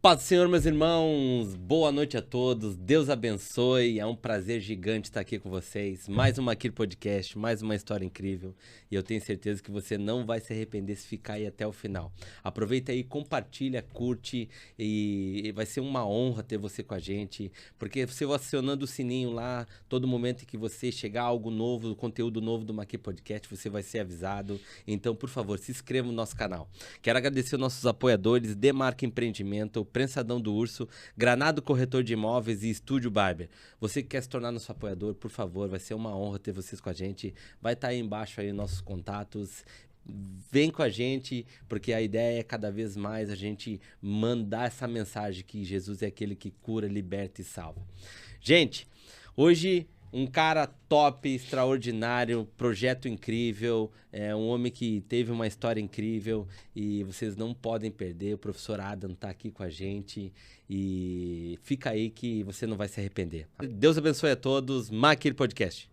Paz do Senhor, meus irmãos, boa noite a todos, Deus abençoe, é um prazer gigante estar aqui com vocês, mais uma Aqui Podcast, mais uma história incrível, e eu tenho certeza que você não vai se arrepender se ficar aí até o final. Aproveita aí, compartilha, curte, e vai ser uma honra ter você com a gente, porque você acionando o sininho lá, todo momento que você chegar algo novo, conteúdo novo do Aqui Podcast, você vai ser avisado, então, por favor, se inscreva no nosso canal. Quero agradecer aos nossos apoiadores, Demarca Empreendimento, Prensadão do Urso, Granado Corretor de Imóveis e Estúdio Barber. Você que quer se tornar nosso apoiador, por favor, vai ser uma honra ter vocês com a gente. Vai estar aí embaixo aí nossos contatos. Vem com a gente, porque a ideia é cada vez mais a gente mandar essa mensagem que Jesus é aquele que cura, liberta e salva. Gente, hoje um cara top, extraordinário, projeto incrível, é um homem que teve uma história incrível e vocês não podem perder. O professor Adam tá aqui com a gente e fica aí que você não vai se arrepender. Deus abençoe a todos. Maquir Podcast.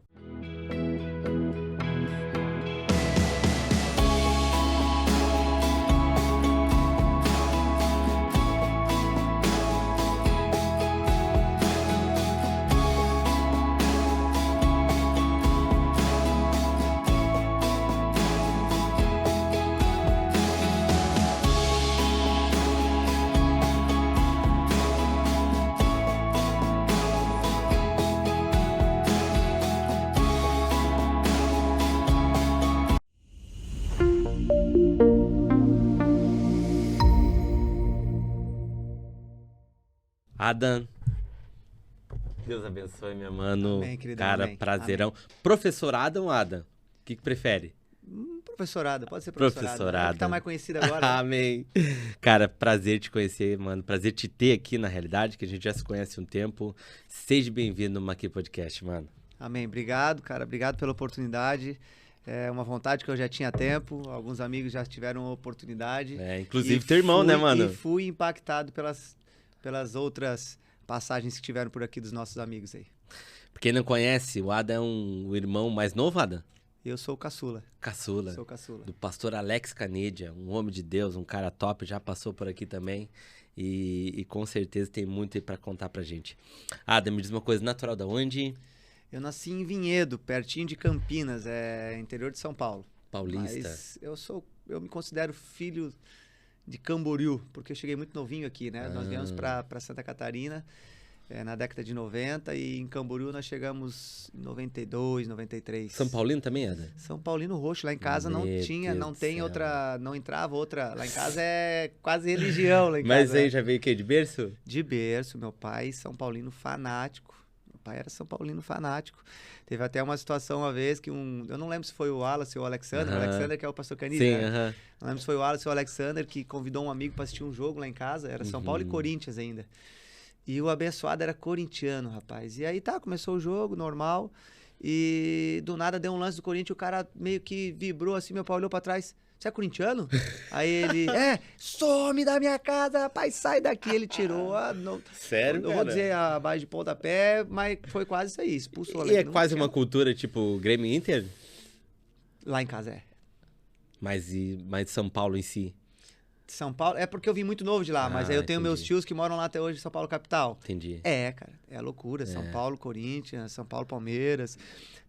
Adam, Deus abençoe, meu mano. Amém, querido, cara, amém. prazerão. Amém. Professor Adam ou Adam? O que prefere? Professorada, pode ser professorada. Professorada. É que tá mais conhecida agora. Amém. Cara, prazer te conhecer, mano. Prazer te ter aqui, na realidade, que a gente já se conhece há um tempo. Seja bem-vindo no Maqui Podcast, mano. Amém. Obrigado, cara. Obrigado pela oportunidade. É uma vontade que eu já tinha há tempo. Alguns amigos já tiveram oportunidade. É, inclusive teu irmão, né, mano? E fui impactado pelas outras passagens que tiveram por aqui dos nossos amigos aí. Pra quem não conhece, o Adam é o irmão mais novo, Adam? Eu sou o caçula. Caçula. Sou o caçula. Do pastor Alex Canedia, um homem de Deus, um cara top, já passou por aqui também. E com certeza tem muito aí pra contar pra gente. Adam, me diz uma coisa, natural da onde? Eu nasci em Vinhedo, pertinho de Campinas, interior de São Paulo. Paulista. Mas eu me considero filho de Camboriú, porque eu cheguei muito novinho aqui, né? Nós viemos para Santa Catarina na década de 90 e em Camboriú nós chegamos em 92, 93. São Paulino também, Adam? São Paulino roxo, lá em casa não tinha, Deus não do tem céu. outra, não entrava outra. Lá em casa é quase religião lá em Mas casa. aí já veio o quê? De berço? De berço, meu pai São Paulino fanático. Meu pai era São Paulino fanático. Teve até uma situação uma vez que eu não lembro se foi o Wallace ou o Alexander, o Alexander que é o pastor Canida, Sim, né? Não lembro se foi o Wallace ou o Alexander que convidou um amigo para assistir um jogo lá em casa, era São Paulo e Corinthians ainda. E o abençoado era corintiano, rapaz. E aí começou o jogo, normal, e do nada deu um lance do Corinthians, o cara meio que vibrou assim, meu pai olhou para trás. Você é corintiano? Aí ele, some da minha casa, rapaz, sai daqui. Ele tirou Sério, eu vou dizer a base de pontapé, mas foi quase isso aí, expulsou. E é quase uma cultura tipo Grêmio e Inter? Lá em casa é. Mas São Paulo em si? São Paulo, é porque eu vim muito novo de lá, mas aí eu tenho meus entendi. tios que moram lá até hoje em São Paulo capital. Entendi. Cara, é loucura. São Paulo, Corinthians, São Paulo, Palmeiras.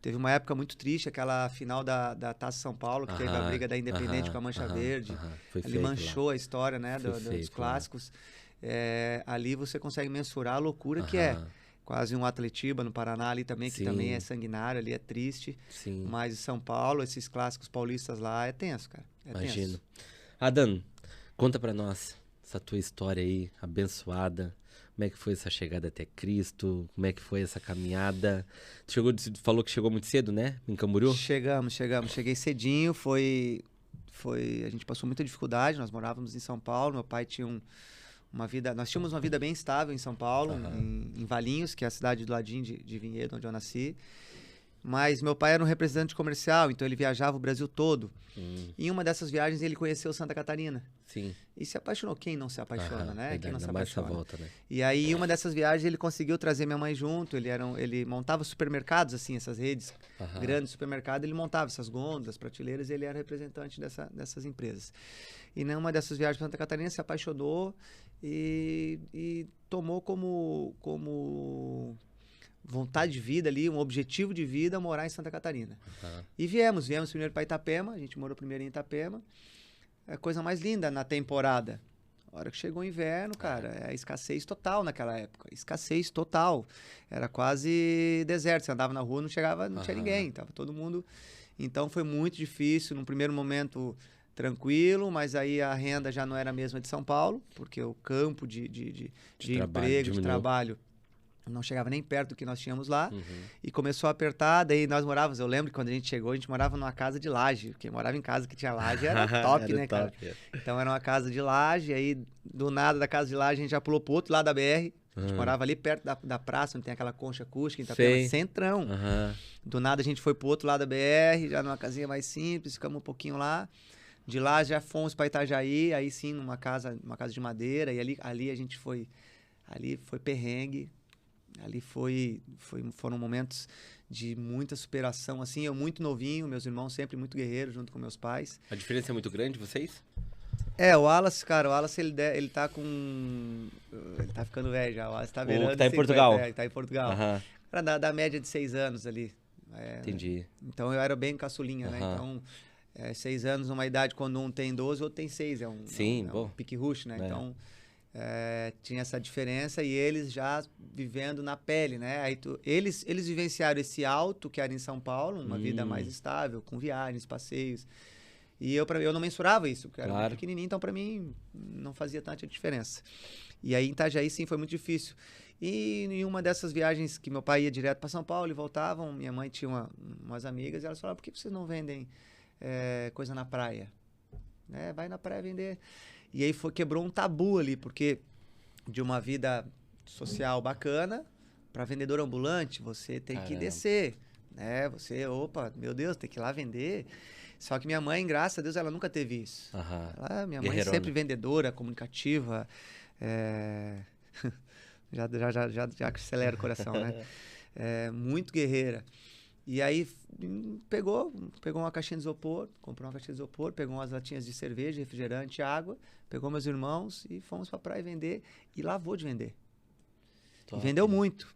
Teve uma época muito triste, aquela final da Taça São Paulo, que teve a briga da Independente com a Mancha Verde. Foi Ali feito manchou lá. a história, né, Foi dos feito clássicos. Ali você consegue mensurar a loucura que é. Quase um Atletiba no Paraná ali também, que Sim. também é sanguinário, ali é triste. Sim. Mas em São Paulo, esses clássicos paulistas lá, é tenso, cara. Imagino. Tenso. Adam, conta pra nós essa tua história aí, abençoada. Como é que foi essa chegada até Cristo? Como é que foi essa caminhada? Tu falou que chegou muito cedo, né? Em Camboriú? Chegamos. Cheguei cedinho, a gente passou muita dificuldade, nós morávamos em São Paulo, meu pai tinha nós tínhamos uma vida bem estável em São Paulo, em Valinhos, que é a cidade do ladinho de Vinhedo, onde eu nasci. Mas meu pai era um representante comercial, então ele viajava o Brasil todo. Em uma dessas viagens ele conheceu Santa Catarina. Sim. E se apaixonou. Quem não se apaixona, né? Verdade, Quem não se ainda mais essa apaixona. volta, né? E aí, em uma dessas viagens, ele conseguiu trazer minha mãe junto. Ele montava supermercados, assim, essas redes grandes de supermercado. Ele montava essas gôndolas, prateleiras, e ele era representante dessas empresas. E numa dessas viagens para Santa Catarina, se apaixonou e tomou como vontade de vida ali, um objetivo de vida, morar em Santa Catarina. E viemos primeiro para Itapema. A gente morou primeiro em Itapema. É a coisa mais linda na temporada. A hora que chegou o inverno, cara, é escassez total naquela época. Escassez total. Era quase deserto. Você andava na rua, não tinha ninguém. Tava todo mundo. Então foi muito difícil. Num primeiro momento, tranquilo, mas aí a renda já não era a mesma de São Paulo, porque o campo de emprego, de trabalho, não chegava nem perto do que nós tínhamos lá. E começou a apertar, daí nós morávamos, eu lembro que quando a gente chegou, a gente morava numa casa de laje. Quem morava em casa que tinha laje era top, era né, top, cara? Então era uma casa de laje, aí do nada da casa de laje a gente já pulou pro outro lado da BR. A gente morava ali perto da praça, onde tem aquela concha acústica, em Itapema, centrão. Do nada a gente foi pro outro lado da BR, já numa casinha mais simples, ficamos um pouquinho lá. De lá já fomos para Itajaí, aí sim, numa casa de madeira, e ali a gente foi, ali foi perrengue. Ali foram momentos de muita superação, assim, eu muito novinho, meus irmãos sempre muito guerreiros, junto com meus pais. A diferença é muito grande, vocês? O Wallace, cara, ele tá com... Ele tá ficando velho já, o Wallace tá virando... Tá em Portugal. Ele tá em Portugal. Era da média de 6 anos ali. Entendi. Então eu era bem caçulinha, né? Então, 6 anos numa idade, quando um tem 12, o outro tem 6. É um pique rush, né? Então... tinha essa diferença e eles já vivendo na pele, né? Aí eles vivenciaram esse alto que era em São Paulo, uma vida mais estável, com viagens, passeios. E eu não mensurava isso, porque era muito pequenininho, então para mim não fazia tanta diferença. E aí em Itajaí sim foi muito difícil. E em uma dessas viagens que meu pai ia direto para São Paulo e voltavam, minha mãe tinha umas amigas e elas falavam: por que vocês não vendem coisa na praia? Vai na praia vender. E aí quebrou um tabu ali, porque de uma vida social bacana para vendedor ambulante, você tem que descer, né? Meu Deus, tem que ir lá vender. Só que minha mãe, graças a Deus, ela nunca teve isso. Minha mãe sempre vendedora, comunicativa. Já acelera o coração, né? Muito guerreira. E aí pegou uma caixinha de isopor, comprou uma caixinha de isopor, pegou umas latinhas de cerveja, refrigerante, água, pegou meus irmãos e fomos pra praia vender. E lavou de vender. E vendeu muito.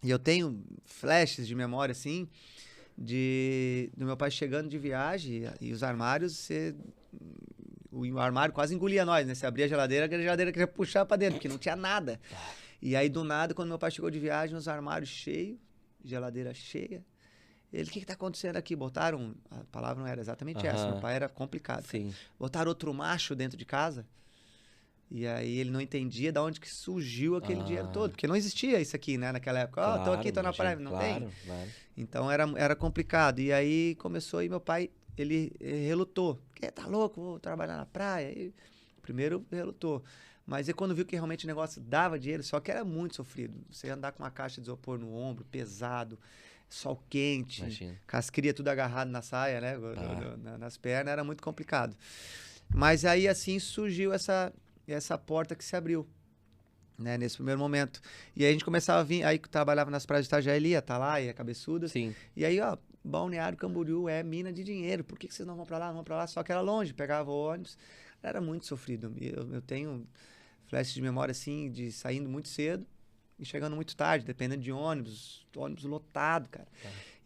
E eu tenho flashes de memória, assim, do meu pai chegando de viagem e os armários, o armário quase engolia nós, né? Você abria a geladeira queria puxar pra dentro, porque não tinha nada. E aí, do nada, quando meu pai chegou de viagem, os armários cheios, geladeira cheia. Ele, o que tá acontecendo aqui? Botaram, a palavra não era exatamente essa, meu pai era complicado. Sim. Botaram outro macho dentro de casa. E aí ele não entendia de onde que surgiu aquele dinheiro todo. Porque não existia isso aqui, né, naquela época. Tô aqui, tô na praia. Não tem. Então era complicado. E aí começou, e meu pai, ele relutou. Tá louco? Vou trabalhar na praia. E primeiro relutou. Mas aí quando viu que realmente o negócio dava dinheiro, só que era muito sofrido. Você andar com uma caixa de isopor no ombro, pesado, sol quente, com as crias tudo agarrado na saia, né? Nas pernas, era muito complicado. Mas aí assim surgiu essa porta que se abriu, né? Nesse primeiro momento. E aí a gente começava a vir, aí trabalhava nas praias de Itajaí, Atalaia, Cabeçudas. Sim. E aí, Balneário Camboriú é mina de dinheiro. Por que vocês não vão pra lá? Não vão pra lá? Só que era longe, pegava o ônibus. Era muito sofrido. Eu tenho flashes de memória, assim, de saindo muito cedo e chegando muito tarde, dependendo de ônibus lotado, cara.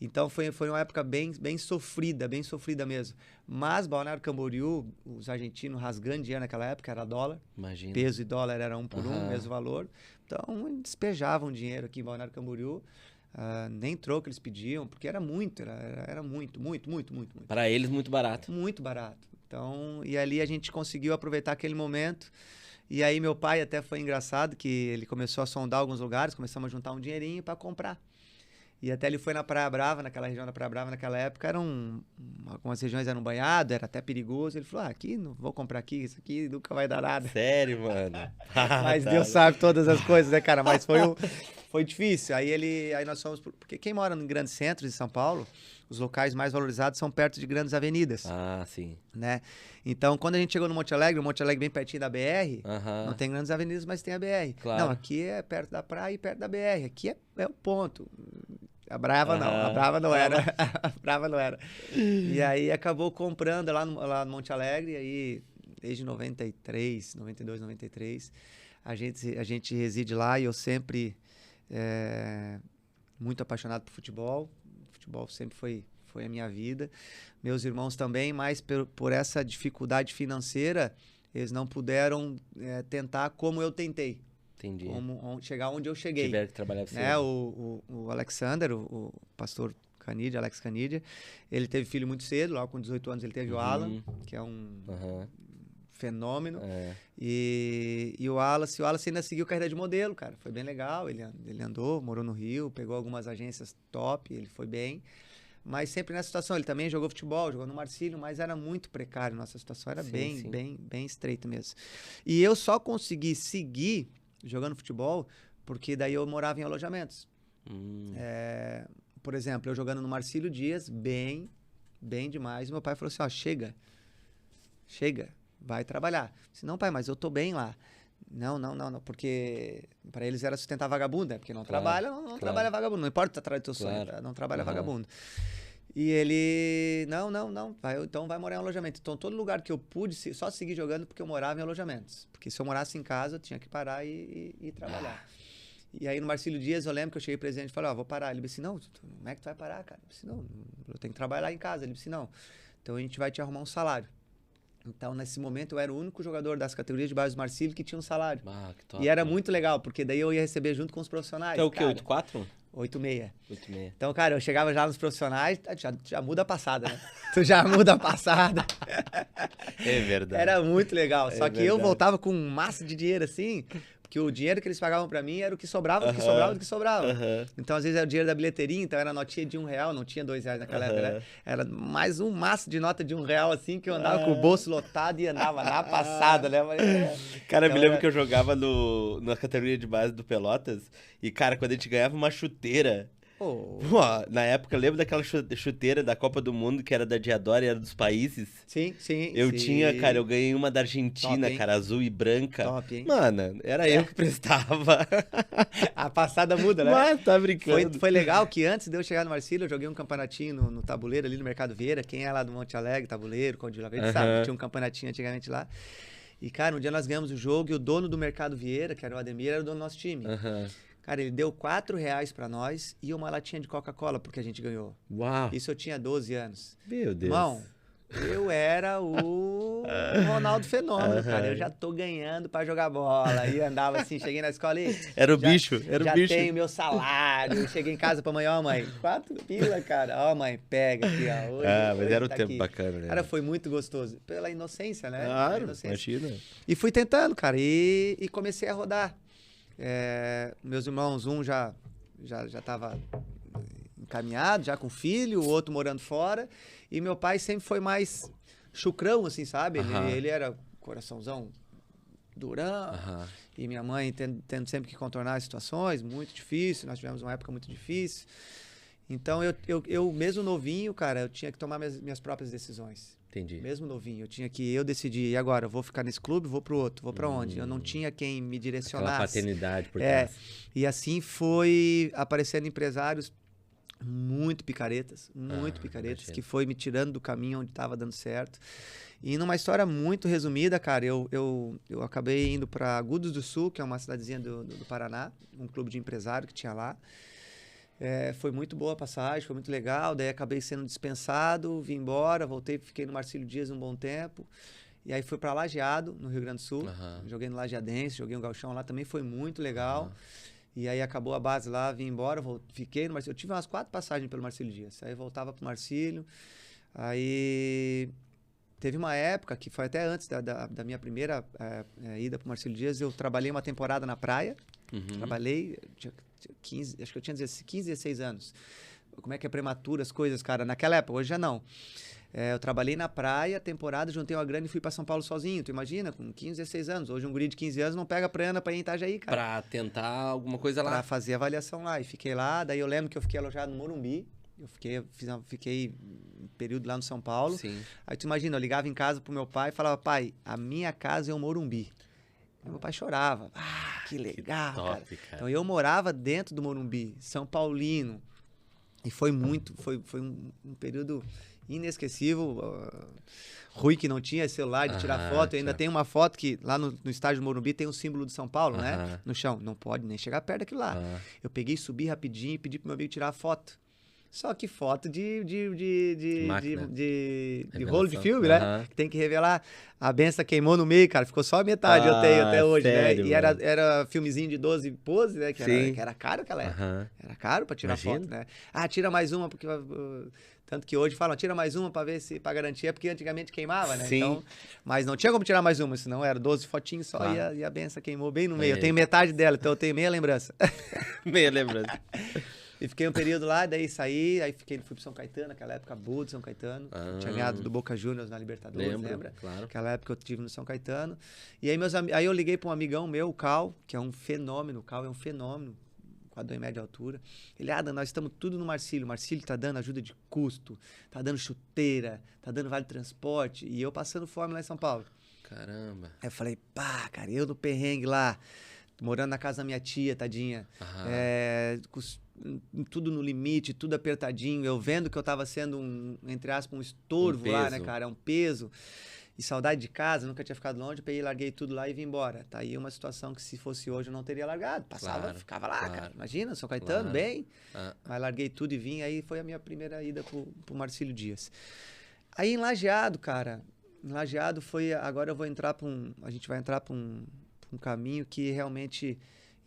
Então foi uma época bem sofrida mesmo. Mas Balneário Camboriú, os argentinos rasgando dinheiro naquela época, era dólar. Imagina. Peso e dólar era 1 por 1, mesmo valor. Então despejavam dinheiro aqui em Balneário Camboriú. Nem troco eles pediam, porque era muito. Para eles, muito barato. Muito barato. Então, e ali a gente conseguiu aproveitar aquele momento. E aí meu pai até foi engraçado, que ele começou a sondar alguns lugares, começamos a juntar um dinheirinho para comprar. E até ele foi na Praia Brava, naquela região da Praia Brava, naquela época, algumas regiões eram banhadas, era até perigoso. Ele falou, aqui, não vou comprar aqui, isso aqui nunca vai dar nada. Sério, mano? Mas Deus sabe todas as coisas, né, cara? Mas foi foi difícil. Aí nós fomos... Porque quem mora em grandes centros de São Paulo, os locais mais valorizados são perto de grandes avenidas. Ah, sim. Né? Então, quando a gente chegou no Monte Alegre, o Monte Alegre bem pertinho da BR, não Aham. tem grandes avenidas, mas tem a BR. Claro. Não, aqui é perto da praia e perto da BR. Aqui é o ponto. A Brava não, a Aham. Brava não era. A Brava não era. E aí acabou comprando lá no Monte Alegre, e aí desde 93, 92, 93, a gente reside lá e eu sempre muito apaixonado por futebol. Futebol sempre foi a minha vida. Meus irmãos também, mas por essa dificuldade financeira, eles não puderam tentar como eu tentei. Entendi. Chegar onde eu cheguei. Tiveram que trabalhar cedo. Né? O Alexander, o pastor Canidia, Alex Canidia, ele teve filho muito cedo, logo com 18 anos ele teve o Alan, que é um fenômeno. E o Wallace ainda seguiu carreira de modelo, cara. Foi bem legal, ele andou, morou no Rio, pegou algumas agências top, ele foi bem. Mas sempre nessa situação, ele também jogou futebol, jogou no Marcílio, mas era muito precário, nossa situação era bem estreita mesmo. E eu só consegui seguir jogando futebol porque daí eu morava em alojamentos. Por exemplo, eu jogando no Marcílio Dias, bem demais, meu pai falou assim, ó, chega, vai trabalhar. Eu disse, não, pai, mas eu tô bem lá. Não, porque para eles era sustentar vagabundo, né? Porque não trabalha, não trabalha vagabundo. Não importa atrás do teu sonho, não trabalha vagabundo. E ele, não, então vai morar em alojamento. Então todo lugar que eu pude, só seguir jogando porque eu morava em alojamentos. Porque se eu morasse em casa, eu tinha que parar e trabalhar. E aí no Marcílio Dias, eu lembro que eu cheguei presidente e falei, ó, vou parar. Ele disse, não, como é que tu vai parar, cara? Eu disse, não, eu tenho que trabalhar em casa. Ele disse, não, então a gente vai te arrumar um salário. Então, nesse momento, eu era o único jogador das categorias de base do Marcílio que tinha um salário. Que top, e era muito legal, porque daí eu ia receber junto com os profissionais. Então, o quê? 8-4? 8,6. 8,6. Então, cara, eu chegava já nos profissionais, já muda a passada, né? Tu já muda a passada. É verdade. Era muito legal. Só que eu voltava com massa de dinheiro, assim, porque o dinheiro que eles pagavam pra mim era o que sobrava, do que sobrava. Então, às vezes, era o dinheiro da bilheteria, então era notinha de R$1, não tinha R$2 naquela época, né? Era mais um maço de nota de R$1, assim, que eu andava com o bolso lotado e andava na passada, né? Cara, eu me lembro que eu jogava na categoria de base do Pelotas e, cara, quando a gente ganhava uma chuteira... Pô, na época, eu lembro daquela chuteira da Copa do Mundo, que era da Diadora e era dos países? Sim. Eu tinha, cara, eu ganhei uma da Argentina, cara, azul e branca. Top, hein? Mano, era eu que prestava. A passada muda, né? Mas tá brincando. Foi legal que antes de eu chegar no Marcílio, eu joguei um campeonatinho no tabuleiro ali no Mercado Vieira. Quem é lá do Monte Alegre, tabuleiro, Código La Verde, sabe? Tinha um campeonatinho antigamente lá. E, cara, um dia nós ganhamos o jogo e o dono do Mercado Vieira, que era o Ademir, era o dono do nosso time. Cara, ele deu R$4 pra nós e uma latinha de Coca-Cola, porque a gente ganhou. Uau! Isso eu tinha 12 anos. Meu Deus. Irmão, eu era o Ronaldo Fenômeno, cara. Eu já tô ganhando pra jogar bola. E andava assim, cheguei na escola e... Era o bicho. Já tenho meu salário. Cheguei em casa pra mãe, ó, mãe, 4 pila, cara. Ó, mãe, pega aqui, ó. Hoje, mas era um tá tempo aqui. bacana, né? Cara, foi muito gostoso. Pela inocência, né? Claro, inocência. imagina. E fui tentando, cara. E comecei a rodar. Meus irmãos, um já estava encaminhado, já com filho, o outro morando fora. E meu pai sempre foi mais chucrão, assim, sabe? Ele era coraçãozão durão. E minha mãe tendo sempre que contornar as situações, muito difícil. Nós tivemos uma época muito difícil. Então, eu mesmo novinho, cara, eu tinha que tomar minhas próprias decisões. Entendi. Mesmo novinho, eu decidi, e agora? Eu vou ficar nesse clube, vou pro outro, vou pra onde? Eu não tinha quem me direcionasse. Aquela paternidade por trás. E assim foi aparecendo empresários muito picaretas, que foi me tirando do caminho onde estava dando certo. E numa história muito resumida, cara, eu acabei indo para Agudos do Sul, que é uma cidadezinha do Paraná, um clube de empresário que tinha lá. Foi muito boa a passagem, foi muito legal. Daí acabei sendo dispensado, vim embora, voltei, fiquei no Marcílio Dias um bom tempo. E aí fui para Lajeado, no Rio Grande do Sul. Joguei no Lajeadense, joguei um gauchão lá, também foi muito legal. E aí acabou a base lá, vim embora, fiquei no Marcílio. Eu tive umas 4 passagens pelo Marcílio Dias. Aí voltava pro Marcílio. Aí teve uma época, que foi até antes da minha primeira ida pro Marcílio Dias, eu trabalhei uma temporada na praia. Trabalhei, acho que eu tinha 15, 16 anos. Como é que é prematura as coisas, cara? Naquela época, hoje já não. Eu trabalhei na praia, temporada, juntei uma grana e fui pra São Paulo sozinho. Tu imagina, com 15, 16 anos. Hoje um guri de 15 anos não pega prana pra ir em Itajaí, cara. Pra tentar alguma coisa lá. Pra fazer avaliação lá. E fiquei lá, daí eu lembro que eu fiquei alojado no Morumbi. Eu fiquei um período lá no São Paulo. Sim. Aí tu imagina, eu ligava em casa pro meu pai e falava, pai, a minha casa é o Morumbi. Aí meu pai chorava. Ah, que legal, que top, cara. Então eu morava dentro do Morumbi, São Paulino. E foi foi um período inesquecível. Rui que não tinha celular de tirar foto. Eu ainda tem uma foto que lá no estádio do Morumbi tem o símbolo de São Paulo, né? No chão. Não pode nem chegar perto daquilo lá. Eu peguei, subi rapidinho e pedi pro meu amigo tirar a foto. Só que foto de rolo de filme, né? Que tem que revelar. A benção queimou no meio, cara. Ficou só a metade, eu tenho até hoje, sério, né? E era filmezinho de 12 poses, né? Que era caro aquela época. Era caro pra tirar foto, né? Ah, tira mais uma, porque... Tanto que hoje falam, tira mais uma pra ver se, pra garantir, porque antigamente queimava, né? Sim. Então, mas não tinha como tirar mais uma, senão era 12 fotinhos só e a benção queimou bem no meio. Eu tenho metade dela, então eu tenho meia lembrança. Meia lembrança. E fiquei um período lá, daí saí, aí fui pro São Caetano, naquela época, boa de São Caetano. Tinha ganhado do Boca Juniors na Libertadores, lembra? Claro. Naquela época eu tive no São Caetano. E aí, aí eu liguei pra um amigão meu, o Cal, que é um fenômeno. O Cal é um fenômeno, quadrão em média altura. Ele, Adam, nós estamos tudo no Marcílio. O Marcílio tá dando ajuda de custo, tá dando chuteira, tá dando vale transporte. E eu passando fome lá em São Paulo. Caramba. Aí eu falei, pá, cara, eu no perrengue lá, morando na casa da minha tia, tadinha. Tudo no limite, tudo apertadinho. Eu vendo que eu tava sendo entre aspas, um estorvo lá, né, cara? É um peso. E saudade de casa, nunca tinha ficado longe. Peguei, larguei tudo lá e vim embora. Tá aí uma situação que se fosse hoje eu não teria largado. Passava, ficava lá, cara. Imagina, São Caetano, bem. Mas larguei tudo e vim. Aí foi a minha primeira ida pro Marcílio Dias. Aí em Lajeado, cara. Em Lajeado foi... Agora eu vou entrar a gente vai entrar pra um caminho que realmente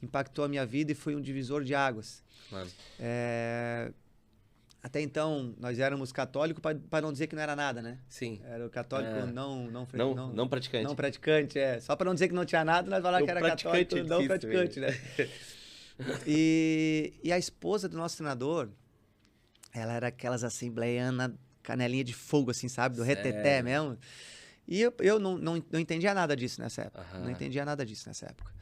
impactou a minha vida e foi um divisor de águas. Até então, nós éramos católicos para não dizer que não era nada, né? Sim. Era o católico não praticante. Não praticante, Só para não dizer que não tinha nada, nós falávamos que era católico, não praticante, né? E a esposa do nosso senador, ela era aquelas assembleianas, canelinha de fogo, assim, sabe? Do reteté mesmo. E eu não entendia nada disso nessa época. Não entendia nada disso nessa época.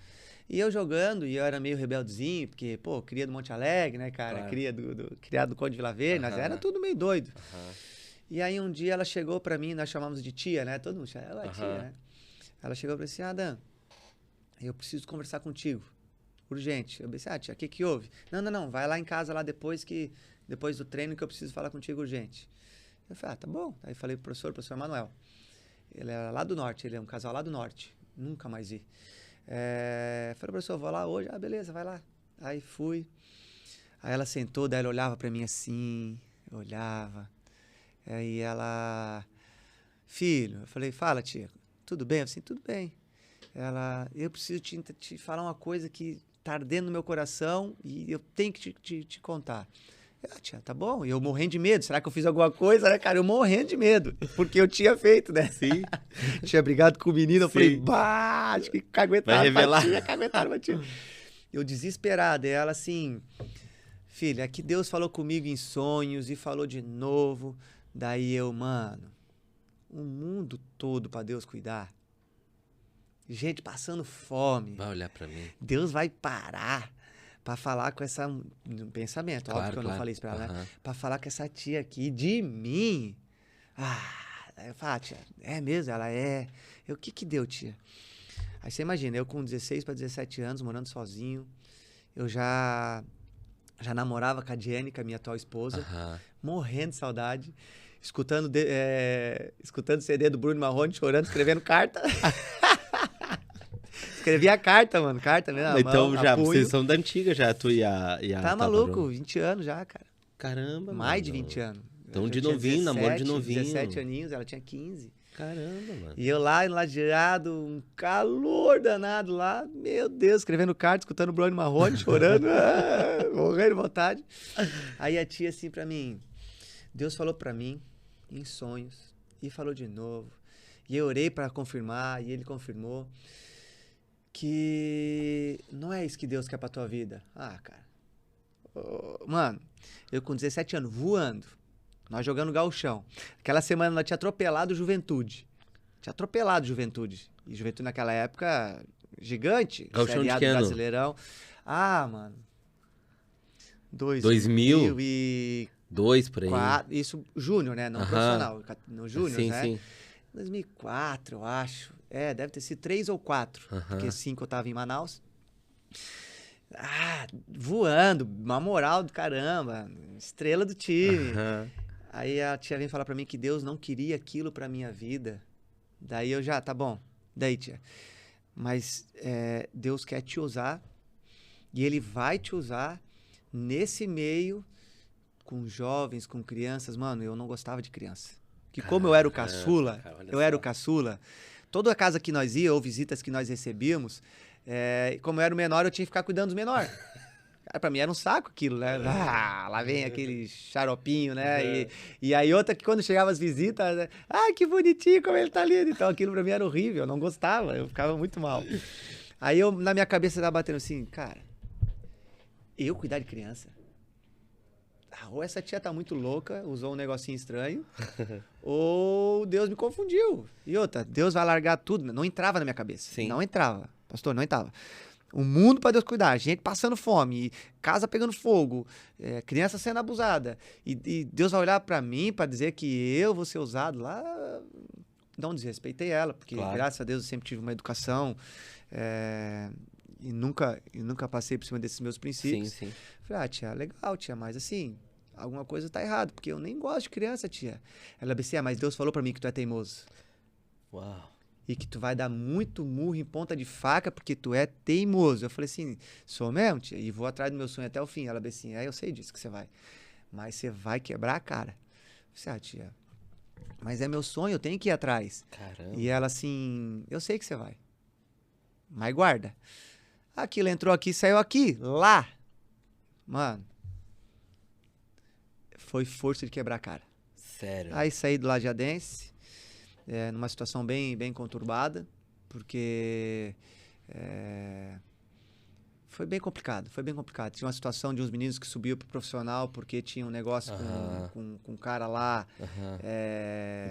E eu jogando, e eu era meio rebeldezinho, porque, pô, cria do Monte Alegre, né, cara? Claro. Criado do Conde de Vila Verde, nós era tudo meio doido. E aí um dia ela chegou pra mim, nós chamamos de tia, né? Todo mundo chama ela tia, né? Ela chegou pra mim assim, Dan, eu preciso conversar contigo. Urgente. Eu pensei, tia, o que houve? Não, vai lá em casa lá depois do treino que eu preciso falar contigo urgente. Eu falei, tá bom. Aí falei pro professor Manuel. Ele era lá do norte, ele é um casal lá do norte. Nunca mais vi. Falei, professor, vou lá hoje. Ah, beleza, vai lá. Aí fui. Aí ela sentou, daí ela olhava pra mim assim, olhava. Aí ela... Filho, eu falei, fala, tia, tudo bem? Eu falei, tudo bem. Ela, eu preciso te falar uma coisa que tá ardendo no meu coração e eu tenho que te contar. Tia, tá bom. E eu morrendo de medo. Será que eu fiz alguma coisa, né, cara? Eu morrendo de medo. Porque eu tinha feito, né? Sim. Tinha brigado com o menino. Eu falei, acho que caguetaram. Vai revelar. Caguetaram, batia. Eu desesperado. E ela assim, filha, é que Deus falou comigo em sonhos e falou de novo. Daí eu, mano, o mundo todo pra Deus cuidar. Gente passando fome. Vai olhar pra mim. Deus vai parar pra falar com essa... Um pensamento, claro, óbvio que eu não falei isso pra ela, né? Pra falar com essa tia aqui de mim. Aí eu falo, tia, é mesmo? Ela é. O que deu, tia? Aí você imagina, eu com 16 para 17 anos, morando sozinho, eu já namorava com a Jenny, com a minha atual esposa, morrendo de saudade, escutando CD do Bruno Marrone, chorando, escrevendo carta. Escrevia carta, mano. Carta mesmo. Então já, vocês são da antiga já, tu e a Tá maluco, 20 anos já, cara. Caramba, mais de 20 anos. Então de novinho, 17, namoro de novinho. 17 aninhos, ela tinha 15. Caramba, mano. E eu lá, enlajeado, um calor danado lá. Meu Deus, escrevendo carta, escutando o Bruno Marrone, chorando, morrendo de vontade. Aí a tia assim pra mim, Deus falou pra mim em sonhos e falou de novo. E eu orei pra confirmar e ele confirmou que não é isso que Deus quer pra tua vida. Cara. Mano, eu com 17 anos, voando. Nós jogando gauchão. Aquela semana nós tinha atropelado o Juventude. E Juventude naquela época, gigante. Gauchão Série de A que do ano? Brasileirão. Ah, mano. 2000? 2 por aí. Isso, júnior, né? Não Aham. profissional. No júnior, Sim, né? sim. 2004, eu acho. Deve ter sido 3 ou 4. Aham. Porque 5 eu tava em Manaus. Voando, uma moral do caramba. Estrela do time. Aham. Aí a tia vem falar pra mim que Deus não queria aquilo pra minha vida. Daí eu já, tá bom. Daí, tia. Mas Deus quer te usar. E Ele vai te usar nesse meio com jovens, com crianças. Mano, eu não gostava de criança. Que como eu era o caçula, toda a casa que nós ia, ou visitas que nós recebíamos, como eu era o menor, eu tinha que ficar cuidando dos menores. Cara, pra mim era um saco aquilo, né? Lá vem aquele xaropinho, né? E aí outra que quando chegava as visitas, né? Que bonitinho como ele tá lindo. Então aquilo pra mim era horrível, eu não gostava, eu ficava muito mal. Aí na minha cabeça tava batendo assim, cara, eu cuidar de criança? Ou essa tia tá muito louca, usou um negocinho estranho, ou Deus me confundiu. E outra, Deus vai largar tudo. Não entrava na minha cabeça. Sim. Não entrava. Pastor, não entrava. O mundo para Deus cuidar, gente passando fome, casa pegando fogo, criança sendo abusada. E Deus vai olhar para mim para dizer que eu vou ser usado lá. Não desrespeitei ela, porque graças a Deus eu sempre tive uma educação e nunca passei por cima desses meus princípios. Sim, sim. Falei, tia, legal, tia, mas assim, alguma coisa tá errada, porque eu nem gosto de criança, tia. Ela disse, mas Deus falou para mim que tu é teimoso. Uau. E que tu vai dar muito murro em ponta de faca porque tu é teimoso. Eu falei assim, sou mesmo, tia, e vou atrás do meu sonho até o fim. Ela disse assim, eu sei disso que você vai, mas você vai quebrar a cara. Eu falei, tia, mas é meu sonho, eu tenho que ir atrás. Caramba. E ela assim, eu sei que você vai, mas guarda. Aquilo entrou aqui, saiu aqui, lá. Mano, foi força de quebrar a cara. Sério? Aí saí do Lajadense, numa situação bem, bem conturbada, porque foi bem complicado, Tinha uma situação de uns meninos que subiu pro profissional porque tinha um negócio com um cara lá.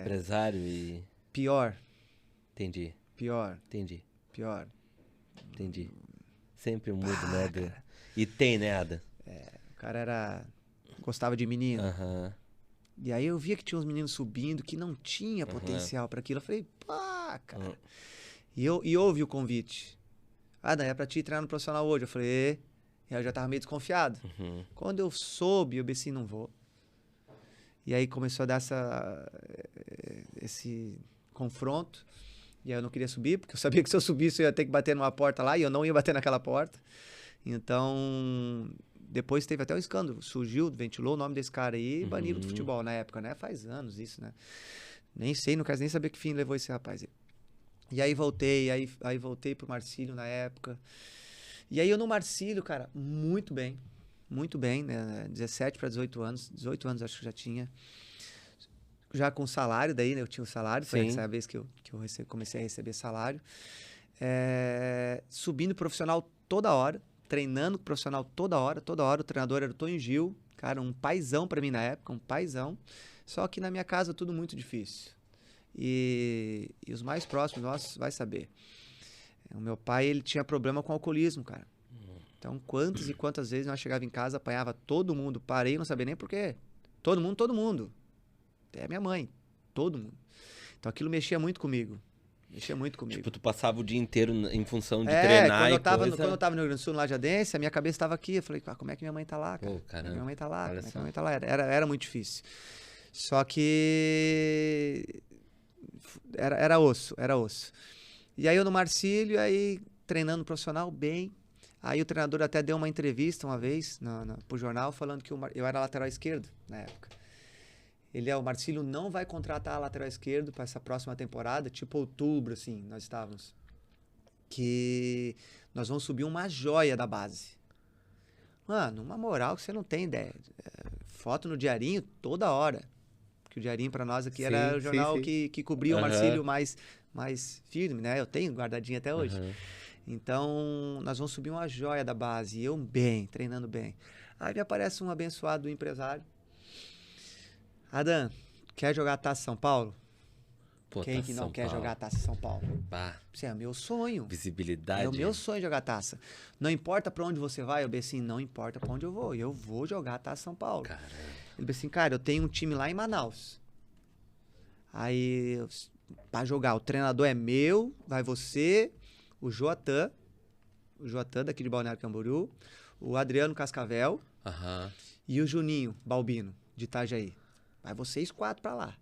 Empresário e... Pior. Entendi. Pior. Entendi. Pior. Entendi. Sempre muda, né, Ada? E tem, né, Ada? O cara gostava de menino. E aí eu via que tinha uns meninos subindo que não tinha potencial para aquilo. Eu falei, cara. E houve o convite. Daí é pra ti treinar no profissional hoje. Eu falei, E aí eu já tava meio desconfiado. Quando eu soube, eu pensei, não vou. E aí começou a dar esse confronto. E aí eu não queria subir, porque eu sabia que se eu subisse eu ia ter que bater numa porta lá e eu não ia bater naquela porta. Então, depois teve até um escândalo. Surgiu, ventilou o nome desse cara aí e baniram do futebol na época, né? Faz anos isso, né? Nem sei, não quero nem saber que fim levou esse rapaz aí. E aí voltei, aí voltei pro Marcílio na época. E aí eu no Marcílio, cara, muito bem, né? 17 para 18 anos, 18 anos acho que já tinha. Já com salário, daí, né? Eu tinha o salário, foi essa vez que eu comecei a receber salário. Subindo profissional toda hora, treinando profissional toda hora. O treinador era o Tonho Gil, cara, um paizão pra mim na época, um paizão. Só que na minha casa tudo muito difícil. E os mais próximos, nossa, vai saber. O meu pai, ele tinha problema com alcoolismo, cara. Então, quantas e quantas vezes nós chegava em casa, apanhava todo mundo, parei, não sabia nem por quê. Todo mundo. Até a minha mãe, todo mundo. Então aquilo mexia muito comigo. Tipo, tu passava o dia inteiro em função de treinar quando e eu tava coisa... quando eu tava no Rio Grande do Sul, no Lajadense, a minha cabeça estava aqui. Eu falei, como é que minha mãe tá lá, cara? Pô, caramba. Minha mãe tá lá, Olha como é que só. minha mãe tá lá? Era muito difícil. Só que era osso. E aí eu no Marcílio, aí treinando profissional bem. Aí o treinador até deu uma entrevista uma vez pro jornal falando que eu era lateral esquerdo na época. O Marcílio não vai contratar a lateral esquerdo para essa próxima temporada, tipo outubro, assim, nós estávamos. Que nós vamos subir uma joia da base. Mano, uma moral que você não tem ideia. Foto no Diarinho toda hora. Porque o Diarinho para nós aqui era o jornal que cobria o Marcílio mais firme, né? Eu tenho guardadinho até hoje. Então, nós vamos subir uma joia da base. E eu bem, treinando bem. Aí me aparece um abençoado empresário. Adam, quer jogar a Taça São Paulo? Pô, Quem Taça que não São quer Paulo. jogar a Taça São Paulo? Bah, Isso é meu sonho. visibilidade. É o meu sonho jogar a taça. Não importa pra onde você vai, eu falei assim, não importa pra onde eu vou jogar a Taça São Paulo. Caramba. Ele falou assim, cara, eu tenho um time lá em Manaus. Aí, pra jogar, o treinador é meu, vai você, o Joatan daqui de Balneário Camboriú, o Adriano Cascavel Aham. e o Juninho Balbino, de Itajaí. Vai vocês 4 pra lá,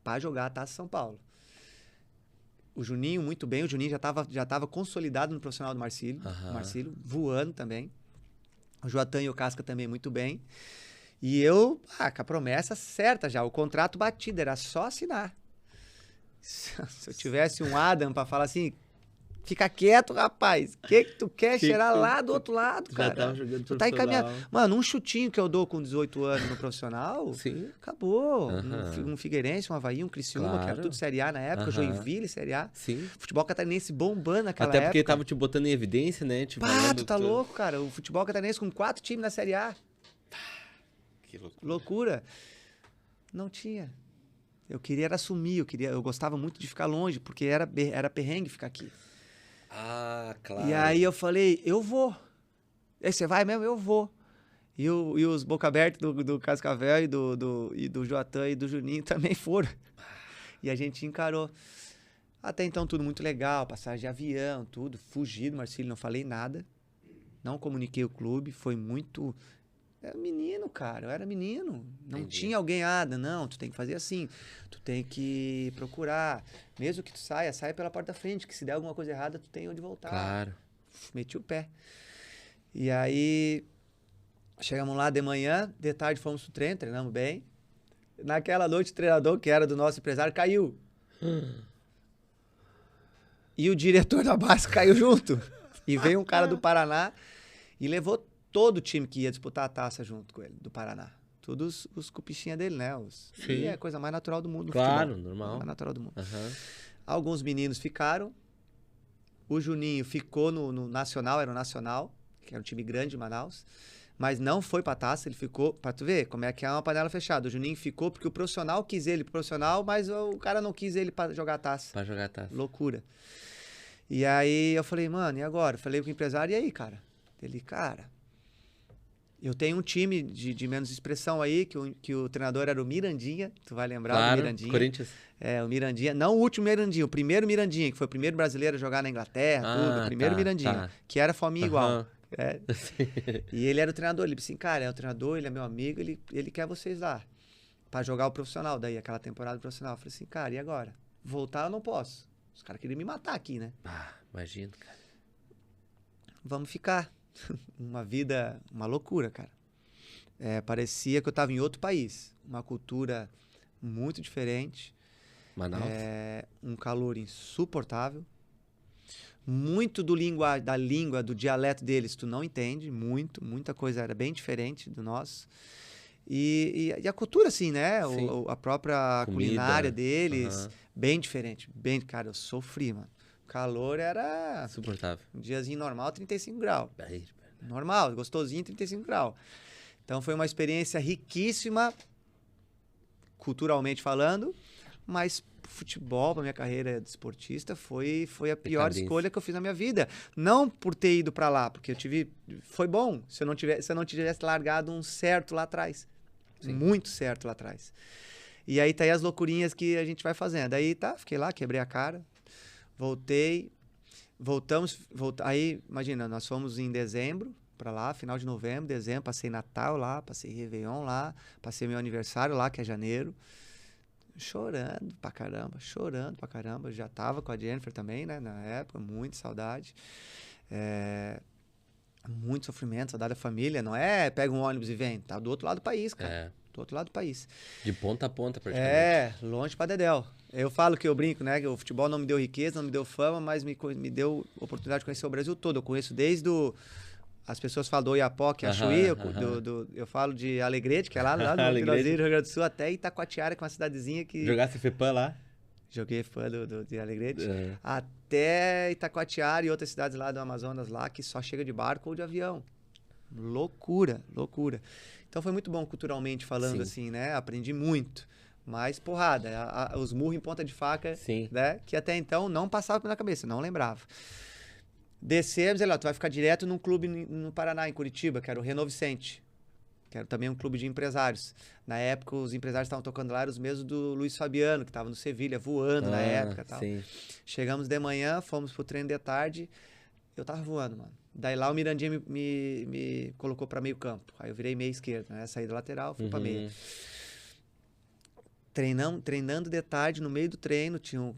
pra jogar a Taça São Paulo. O Juninho, muito bem, o Juninho já tava consolidado no profissional do Marcílio, Aham. o Marcílio voando também. O Joatan e o Casca também muito bem. E eu, com a promessa certa já, o contrato batido, era só assinar. Se eu tivesse um Adam pra falar assim, fica quieto, rapaz, o que tu quer cheirar lá do outro lado, Já cara? tava jogando Tu tá encaminhado. profissional. Mano, um chutinho que eu dou com 18 anos no profissional, Sim. acabou. Aham. Um Figueirense, um Avaí, um Criciúma, que era Claro. tudo Série A na época, Aham. Joinville, Série A. Sim. Futebol catarinense bombando naquela Até porque época. tava te botando em evidência, né? Te Pá, falando tu tá tudo. louco, cara. O futebol catarinense com 4 times na Série A. Que loucura. Loucura. Não tinha. Eu queria era assumir, eu gostava muito de ficar longe, porque era perrengue ficar aqui. Ah, claro. E aí eu falei, eu vou. Aí você vai mesmo? Eu vou. E os boca aberta do Cascavel e do Joatan e do Juninho também foram. E a gente encarou. Até então tudo muito legal, passagem de avião, tudo. Fugi do Marcílio, não falei nada. Não comuniquei o clube, foi muito... Era menino, cara, eu era menino. Não Entendi. tinha alguém, não, tu tem que fazer assim. Tu tem que procurar. Mesmo que tu saia pela porta da frente, que se der alguma coisa errada, tu tem onde voltar. Claro. Meti o pé. E aí, chegamos lá de manhã, de tarde fomos pro treino, treinamos bem. Naquela noite, o treinador, que era do nosso empresário, caiu. E o diretor da base caiu junto. E veio um cara do Paraná e levou todo o time que ia disputar a taça junto com ele, do Paraná. Todos os cupichinha dele, né? Sim. E é a coisa mais natural do mundo. Claro, futebol. normal. Mais natural do mundo. Aham. Alguns meninos ficaram. O Juninho ficou no Nacional, era o Nacional, que era um time grande de Manaus. Mas não foi pra taça, ele ficou... Pra tu ver como é que é uma panela fechada. O Juninho ficou porque o profissional quis ele pro profissional, mas o cara não quis ele pra jogar taça. Pra jogar taça. Loucura. E aí eu falei, mano, e agora? Falei com o empresário, e aí, cara? Ele, cara... Eu tenho um time de menos expressão aí, que o treinador era o Mirandinha, tu vai lembrar do Claro, Mirandinha. Corinthians. É, o Mirandinha, não o último Mirandinha, o primeiro Mirandinha, que foi o primeiro brasileiro a jogar na Inglaterra, tudo, o primeiro tá, Mirandinha, tá. que era fominha igual. Aham. É. E ele era o treinador, ele disse assim, cara, é o treinador, ele é meu amigo, ele quer vocês lá, pra jogar o profissional, daí aquela temporada profissional. Eu falei assim, cara, e agora? Voltar eu não posso. Os caras queriam me matar aqui, né? Ah, imagina, cara. Vamos ficar. Uma vida, uma loucura, cara. É, parecia que eu estava em outro país. Uma cultura muito diferente. Manaus. Um calor insuportável. Muito da língua, do dialeto deles, tu não entende. Muita coisa era bem diferente do nosso. E a cultura, assim, né? Sim. A própria Comida. culinária deles, Aham. bem diferente. Cara, eu sofri, mano. O calor era Insuportável. um diazinho normal, 35 graus. Aí, Normal, gostosinho, 35 graus. Então foi uma experiência riquíssima, culturalmente falando, mas futebol, para minha carreira de esportista, foi a pior Decadência. escolha que eu fiz na minha vida. Não por ter ido para lá, porque foi bom se eu não tivesse largado um certo lá atrás. Sim. Muito certo lá atrás. E aí tá aí as loucurinhas que a gente vai fazendo. Aí tá, fiquei lá, quebrei a cara, voltamos, aí imagina, nós fomos em dezembro para lá, final de novembro, dezembro, passei Natal lá, passei Réveillon lá, passei meu aniversário lá, que é janeiro, chorando pra caramba, já tava com a Jennifer também, né, na época, muita saudade, muito sofrimento, saudade da família, não é pega um ônibus e vem, tá do outro lado do país, cara, do outro lado do país. De ponta a ponta, praticamente. Longe pra dedéu. Eu falo que eu brinco, né? Que o futebol não me deu riqueza, não me deu fama, mas me deu oportunidade de conhecer o Brasil todo. Eu conheço desde as pessoas falam do Oiapoque, Chuí, eu falo de Alegrete, que é lá no finalzinho do Rio Grande do Sul, até Itacoatiara, que é uma cidadezinha que... Jogasse FEPAM lá? Joguei fã de Alegrete. É. Até Itacoatiara e outras cidades lá do Amazonas lá, que só chega de barco ou de avião. Loucura, loucura. Então foi muito bom culturalmente falando, Sim. assim, né? Aprendi muito. Mas porrada, os murros em ponta de faca, Sim. né? Que até então não passava pela cabeça, não lembrava. Descemos, ele, ó, tu vai ficar direto num clube no Paraná, em Curitiba, que era o Renault Vicente. Que era também um clube de empresários. Na época, os empresários estavam tocando lá, eram os mesmos do Luiz Fabiano, que estava no Sevilha, voando na época e tal. Sim. Chegamos de manhã, fomos pro treino de tarde, eu tava voando, mano. Daí lá o Mirandinha me colocou pra meio campo. Aí eu virei meia esquerda, né? Saí da lateral, fui pra meia. Treinando de tarde, no meio do treino, tinha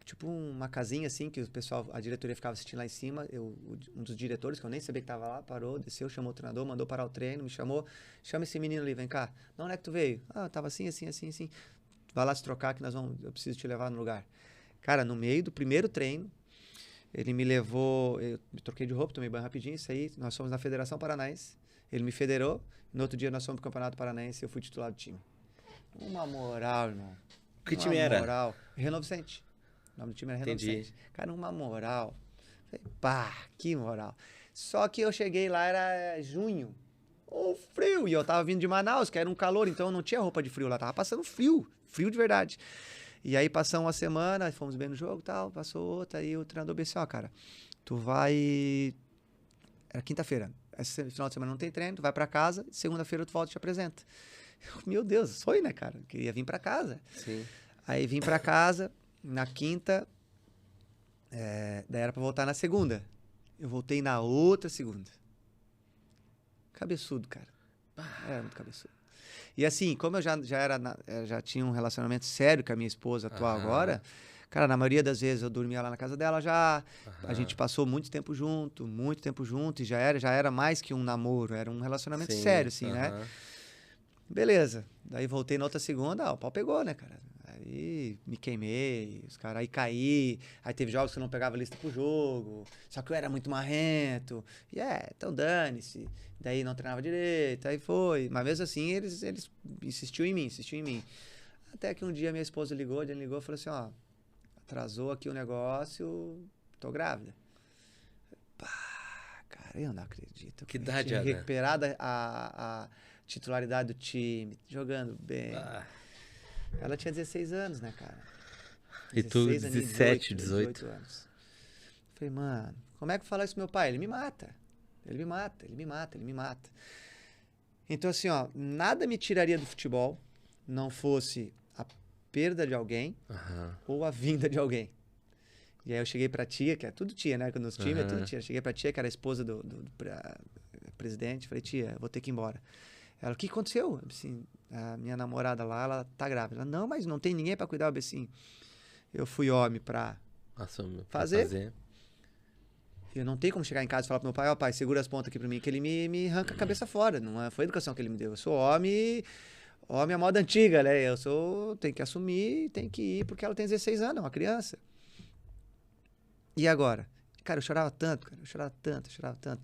tipo uma casinha assim, que o pessoal, a diretoria ficava assistindo lá em cima. Um dos diretores, que eu nem sabia que tava lá, parou, desceu, chamou o treinador, mandou parar o treino, me chamou. Chama esse menino ali, vem cá. Não, onde é que tu veio? Ah, eu tava assim. Vai lá se trocar que eu preciso te levar no lugar. Cara, no meio do primeiro treino, ele me levou, eu me troquei de roupa, tomei banho rapidinho, saí, nós fomos na Federação Paranaense, ele me federou, no outro dia nós fomos pro Campeonato Paranaense e eu fui titular do time. Uma moral, irmão. Que time era? Uma moral. Renault Vicente. O nome do time era Renault Vicente. Cara, uma moral. Falei, pá, que moral. Só que eu cheguei lá, era junho, o frio, e eu tava vindo de Manaus, que era um calor, então eu não tinha roupa de frio lá, tava passando frio de verdade. E aí passou uma semana, fomos bem no jogo e tal, passou outra, aí o treinador disse, ó, cara, tu vai... Era quinta-feira, esse final de semana não tem treino, tu vai pra casa, segunda-feira tu volta e te apresenta. Meu Deus, sonho, né, cara? Eu queria vir pra casa. Sim. Aí vim pra casa, na quinta, daí era pra voltar na segunda. Eu voltei na outra segunda. Cabeçudo, cara. Era muito cabeçudo. E assim, como eu já tinha um relacionamento sério com a minha esposa atual agora, cara, na maioria das vezes eu dormia lá na casa dela já, a gente passou muito tempo junto, e já era mais que um namoro, era um relacionamento sério, assim, né? Beleza. Daí voltei na outra segunda, o pau pegou, né, cara? Aí me queimei, os caras, aí caí, aí teve jogos que eu não pegava lista pro jogo, só que eu era muito marrento, e então dane-se. Daí não treinava direito, aí foi. Mas mesmo assim, eles insistiam em mim. Até que um dia minha esposa ligou e falou assim, ó, atrasou aqui o negócio, tô grávida. Pá, cara, eu não acredito. Que idade tinha era? recuperado a titularidade do time, jogando bem. Ela tinha 16 anos, né, cara? E tu, 17, 18 anos. Falei, mano, como é que eu falo isso pro meu pai? Ele me mata. Ele me mata. Então, assim, ó, nada me tiraria do futebol não fosse a perda de alguém ou a vinda de alguém. E aí eu cheguei pra tia, que é tudo tia, né? Nos times é tudo tia. Cheguei pra tia, que era a esposa do presidente. Falei, tia, eu vou ter que ir embora. Ela, o que aconteceu? Assim, a minha namorada lá, ela tá grávida. Ela, não, mas não tem ninguém pra cuidar. Eu assim, eu fui homem pra fazer. Eu não tenho como chegar em casa e falar pro meu pai, ó, pai, segura as pontas aqui pra mim, que ele me arranca a cabeça fora. Não foi a educação que ele me deu. Eu sou homem à moda antiga, né? Tenho que assumir, tenho que ir, porque ela tem 16 anos, é uma criança. E agora? Cara, eu chorava tanto.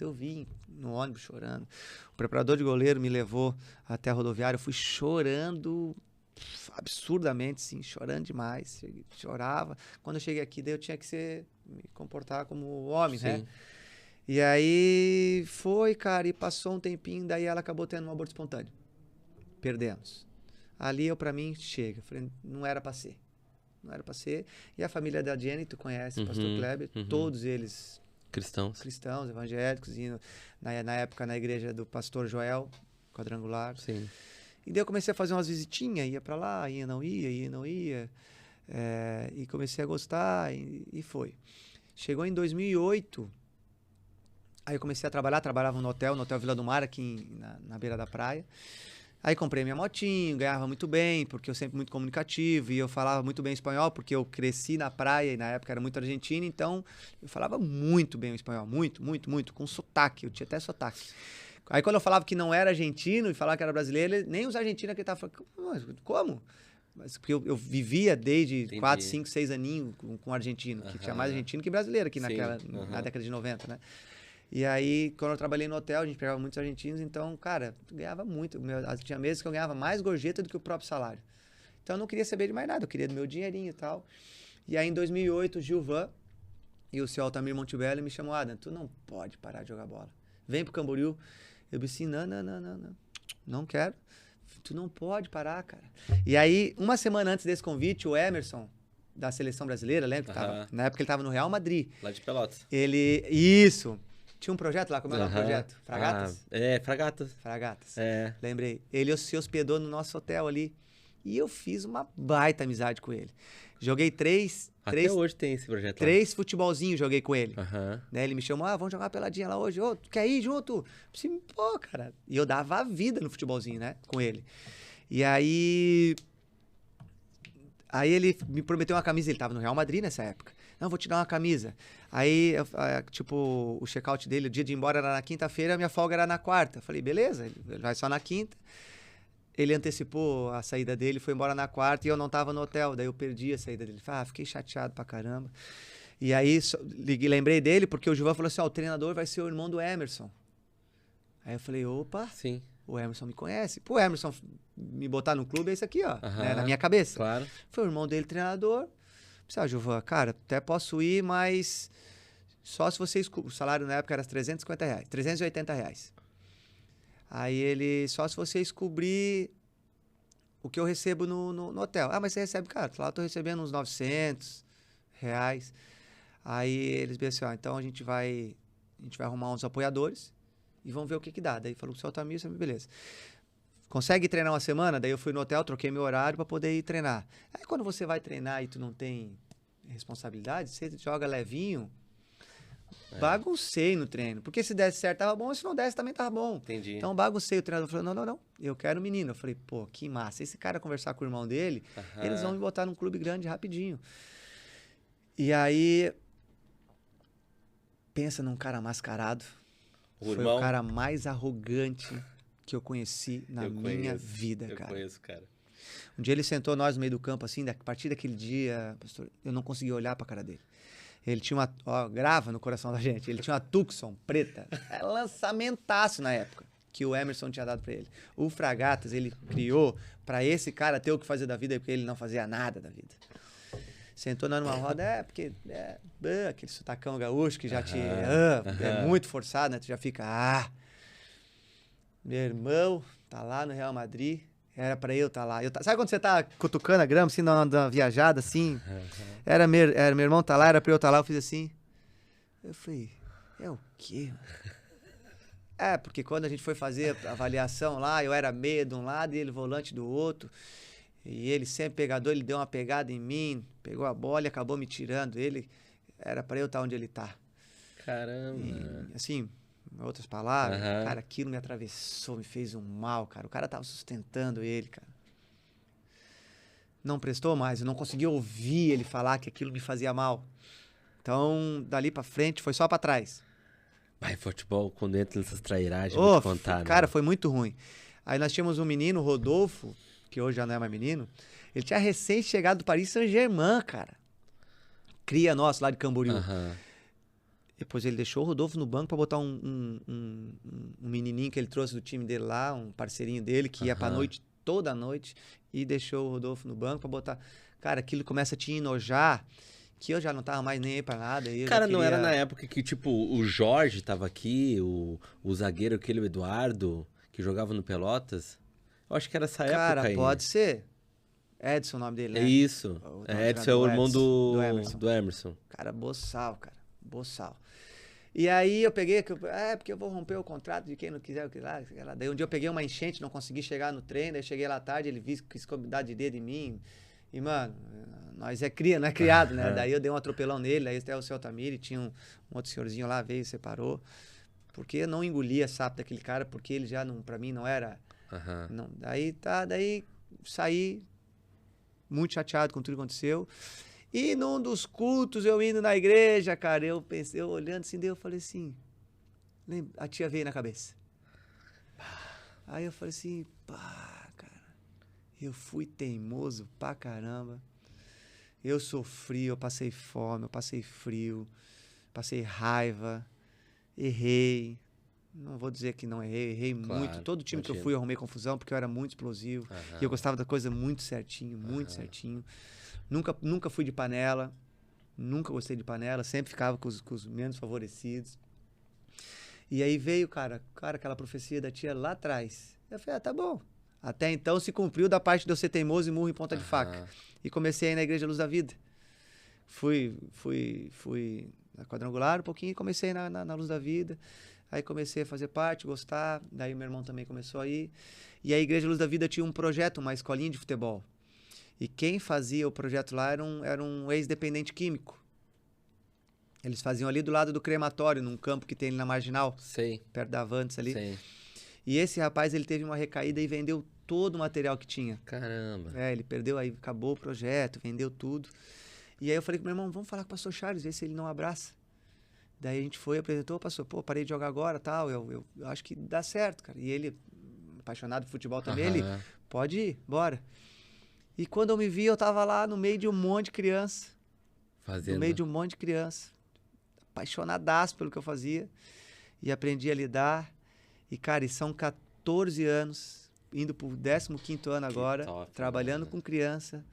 Eu vim no ônibus chorando. O preparador de goleiro me levou até a rodoviária. Eu fui chorando absurdamente, sim, chorando demais. Chorava. Quando eu cheguei aqui, daí eu tinha que me comportar como homem, né? E aí foi, cara, e passou um tempinho, daí ela acabou tendo um aborto espontâneo. Perdemos. Ali, pra mim, chega. Falei, não era pra ser. E a família da Jenny, tu conhece, o pastor Kleber, todos eles cristãos, evangélicos, e na época na igreja do pastor Joel, quadrangular. Sim. E daí eu comecei a fazer umas visitinhas, ia pra lá, não ia. E comecei a gostar e foi. Chegou em 2008, aí eu comecei a trabalhava no hotel Vila do Mar, aqui na beira da praia. Aí comprei minha motinho, ganhava muito bem, porque eu sempre muito comunicativo, e eu falava muito bem espanhol, porque eu cresci na praia, e na época era muito argentino, então eu falava muito bem o espanhol, muito, com sotaque, eu tinha até sotaque. Aí quando eu falava que não era argentino, e falava que era brasileiro, nem os argentinos que estavam falando, como? Mas porque eu vivia desde 4, 5, 6 aninhos com argentino, que tinha mais argentino que brasileiro aqui na década de 90, né? E aí, quando eu trabalhei no hotel, a gente pegava muitos argentinos, então, cara, ganhava muito. Tinha meses que eu ganhava mais gorjeta do que o próprio salário. Então, eu não queria saber de mais nada, eu queria do meu dinheirinho e tal. E aí, em 2008, o Gilvan e o seu Altamir Montebello me chamou, Adam, tu não pode parar de jogar bola. vem pro Camboriú. Eu disse assim, não quero. Tu não pode parar, cara. E aí, uma semana antes desse convite, o Emerson, da seleção brasileira, lembra? Na época ele tava no Real Madrid. Lá de Pelotas. Isso. Tinha um projeto lá, como era o projeto? Fragatas? Fragatas. Fragatas. É. Lembrei. Ele se hospedou no nosso hotel ali. E eu fiz uma baita amizade com ele. Joguei Até hoje tem esse projeto 3 futebolzinhos joguei com ele. Aham. Né, ele me chamou, vamos jogar uma peladinha lá hoje. Ô, tu quer ir junto? Eu disse, pô, cara. E eu dava a vida no futebolzinho, né? Com ele. E aí ele me prometeu uma camisa. Ele tava no Real Madrid nessa época. Não, vou te dar uma camisa. Aí, tipo, o check-out dele, o dia de ir embora era na quinta-feira, a minha folga era na quarta. Eu falei, beleza, ele vai só na quinta. Ele antecipou a saída dele, foi embora na quarta e eu não tava no hotel. Daí eu perdi a saída dele. Fiquei chateado pra caramba. E aí, lembrei dele porque o Gilvan falou assim, o treinador vai ser o irmão do Emerson. Aí eu falei, opa, Sim. O Emerson me conhece. Pô, o Emerson me botar no clube é isso aqui, ó, né, na minha cabeça. Claro. Foi o irmão dele treinador. Pensei, Gilvan, cara, até posso ir, mas só se você... O salário na época era R$350, R$380. Aí ele, só se vocês cobrir o que eu recebo no hotel. Mas você recebe, cara, lá eu tô recebendo uns R$900. Aí eles pensaram assim, então a gente vai arrumar uns apoiadores e vamos ver o que dá. Daí falou com o seu Altamir, beleza. Consegue treinar uma semana? Daí eu fui no hotel, troquei meu horário para poder ir treinar. Aí quando você vai treinar e tu não tem responsabilidade, você joga levinho, baguncei no treino. Porque se desse certo tava bom, se não desse também tava bom. Entendi. Então baguncei. O treinador falou, não, eu quero o menino. Eu falei, pô, que massa. Esse cara conversar com o irmão dele, eles vão me botar num clube grande rapidinho. E aí, pensa num cara mascarado. Foi o cara mais arrogante que eu conheci na minha vida, cara. Eu conheço, cara. Um dia ele sentou nós no meio do campo, assim, a partir daquele dia, pastor, eu não conseguia olhar pra cara dele. Ele tinha uma... grava no coração da gente. Ele tinha uma Tucson preta. Lançamentaço na época. Que o Emerson tinha dado pra ele. O Fragatas, ele criou pra esse cara ter o que fazer da vida, porque ele não fazia nada da vida. Sentou numa roda, porque... aquele sotacão gaúcho que já é muito forçado, né? Tu já fica... Meu irmão tá lá no Real Madrid... Era pra eu estar lá. Sabe quando você tá cutucando a grama, assim, na viajada, assim? Era meu irmão tá lá, era pra eu estar lá, eu fiz assim. Eu falei, é o quê? Porque quando a gente foi fazer a avaliação lá, eu era meia de um lado e ele volante do outro. E ele sempre pegador, ele deu uma pegada em mim, pegou a bola e acabou me tirando. Ele, era pra eu estar onde ele tá. Caramba. E, assim... Em outras palavras, cara, aquilo me atravessou, me fez um mal, cara. O cara tava sustentando ele, cara. Não prestou mais, eu não conseguia ouvir ele falar que aquilo me fazia mal. Então, dali pra frente, foi só pra trás. Futebol, quando entra nessas trairagens, vou te contar, cara, foi muito ruim. Aí nós tínhamos um menino, Rodolfo, que hoje já não é mais menino. Ele tinha recém chegado do Paris Saint-Germain, cara. Cria nosso lá de Camboriú. Depois ele deixou o Rodolfo no banco pra botar um menininho que ele trouxe do time dele lá, um parceirinho dele, que ia pra noite, toda noite, e deixou o Rodolfo no banco pra botar... Cara, aquilo começa a te enojar, que eu já não tava mais nem aí pra nada. Cara, não era na época que, tipo, o Jorge tava aqui, o zagueiro, aquele, o Eduardo, que jogava no Pelotas? Eu acho que era essa época aí. Cara, pode ser. Edson o nome dele, né? É isso. Edson é o irmão do Emerson. Cara, boçal, cara. Boçal. E aí eu peguei, porque eu vou romper o contrato de quem não quiser o que lá. Daí um dia eu peguei uma enchente, não consegui chegar no treino, daí cheguei lá tarde, ele quis convidar de dedo em mim. E, mano, nós não é criado, né? Daí eu dei um atropelão nele, aí até o seu Altamir, tinha um outro senhorzinho lá, veio e separou. Porque eu não engolia sapo daquele cara, porque ele já, não, pra mim, não era... Não, daí saí muito chateado com tudo que aconteceu. E num dos cultos, eu indo na igreja, cara, eu olhando assim, daí eu falei assim, a tia veio na cabeça. Aí eu falei assim, cara, eu fui teimoso pra caramba. Eu sofri, eu passei fome, eu passei frio, passei raiva, errei. Não vou dizer que não errei muito. Todo time que eu fui, eu arrumei confusão, porque eu era muito explosivo. E eu gostava da coisa muito certinho, muito certinho. Nunca fui de panela, nunca gostei de panela, sempre ficava com os menos favorecidos. E aí veio, cara, aquela profecia da tia lá atrás. Eu falei, tá bom. Até então se cumpriu da parte de eu ser teimoso e murro em ponta de faca. E comecei a ir na Igreja Luz da Vida. Fui na Quadrangular um pouquinho e comecei na Luz da Vida. Aí comecei a fazer parte, gostar. Daí meu irmão também começou a ir. E a Igreja Luz da Vida tinha um projeto, uma escolinha de futebol. E quem fazia o projeto lá era um ex-dependente químico. Eles faziam ali do lado do crematório, num campo que tem ali na Marginal. Sei. Perto da Avantes ali. Sei. E esse rapaz, ele teve uma recaída e vendeu todo o material que tinha. Caramba. Ele perdeu, aí acabou o projeto, vendeu tudo. E aí eu falei com meu irmão, vamos falar com o pastor Charles, ver se ele não abraça. Daí a gente foi, apresentou, pastor, parei de jogar agora, tal, eu acho que dá certo, cara. E ele, apaixonado por futebol também, ele, pode ir, bora. E quando eu me vi, eu tava lá no meio de um monte de criança. Fazendo. No meio de um monte de criança. Apaixonadaço pelo que eu fazia. E aprendi a lidar. E, cara, e são 14 anos, indo pro 15º ano agora, top, trabalhando com criança,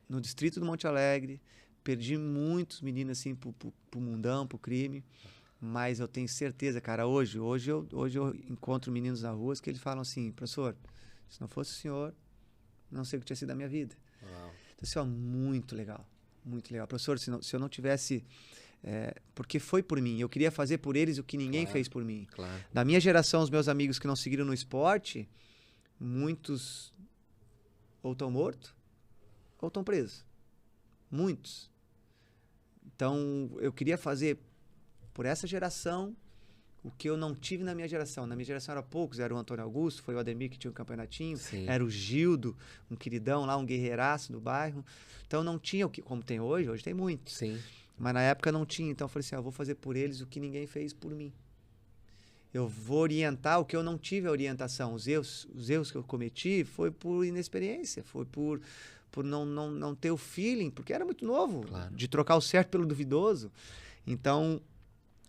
no distrito do Monte Alegre. Perdi muitos meninos, assim, pro mundão, pro crime. Mas eu tenho certeza, cara, hoje eu encontro meninos na rua que eles falam assim, professor, se não fosse o senhor, não sei o que tinha sido da minha vida. Uau. Então, assim, ó, muito legal, muito legal. Professor, se eu não tivesse... porque foi por mim, eu queria fazer por eles o que ninguém fez por mim. Claro. Da minha geração, os meus amigos que não seguiram no esporte, muitos ou estão mortos ou estão presos. Muitos. Então, eu queria fazer por essa geração o que eu não tive na minha geração. Na minha geração era poucos, era o Antônio Augusto, foi o Ademir que tinha um campeonatinho, era o Gildo, um queridão lá, um guerreiraço do bairro. Então, não tinha o que, como tem hoje tem muitos. Sim. Mas na época não tinha, então eu falei assim, eu vou fazer por eles o que ninguém fez por mim. Eu vou orientar o que eu não tive a orientação. Os erros que eu cometi foi por inexperiência, foi por não ter o feeling, porque era muito novo, de trocar o certo pelo duvidoso. Então,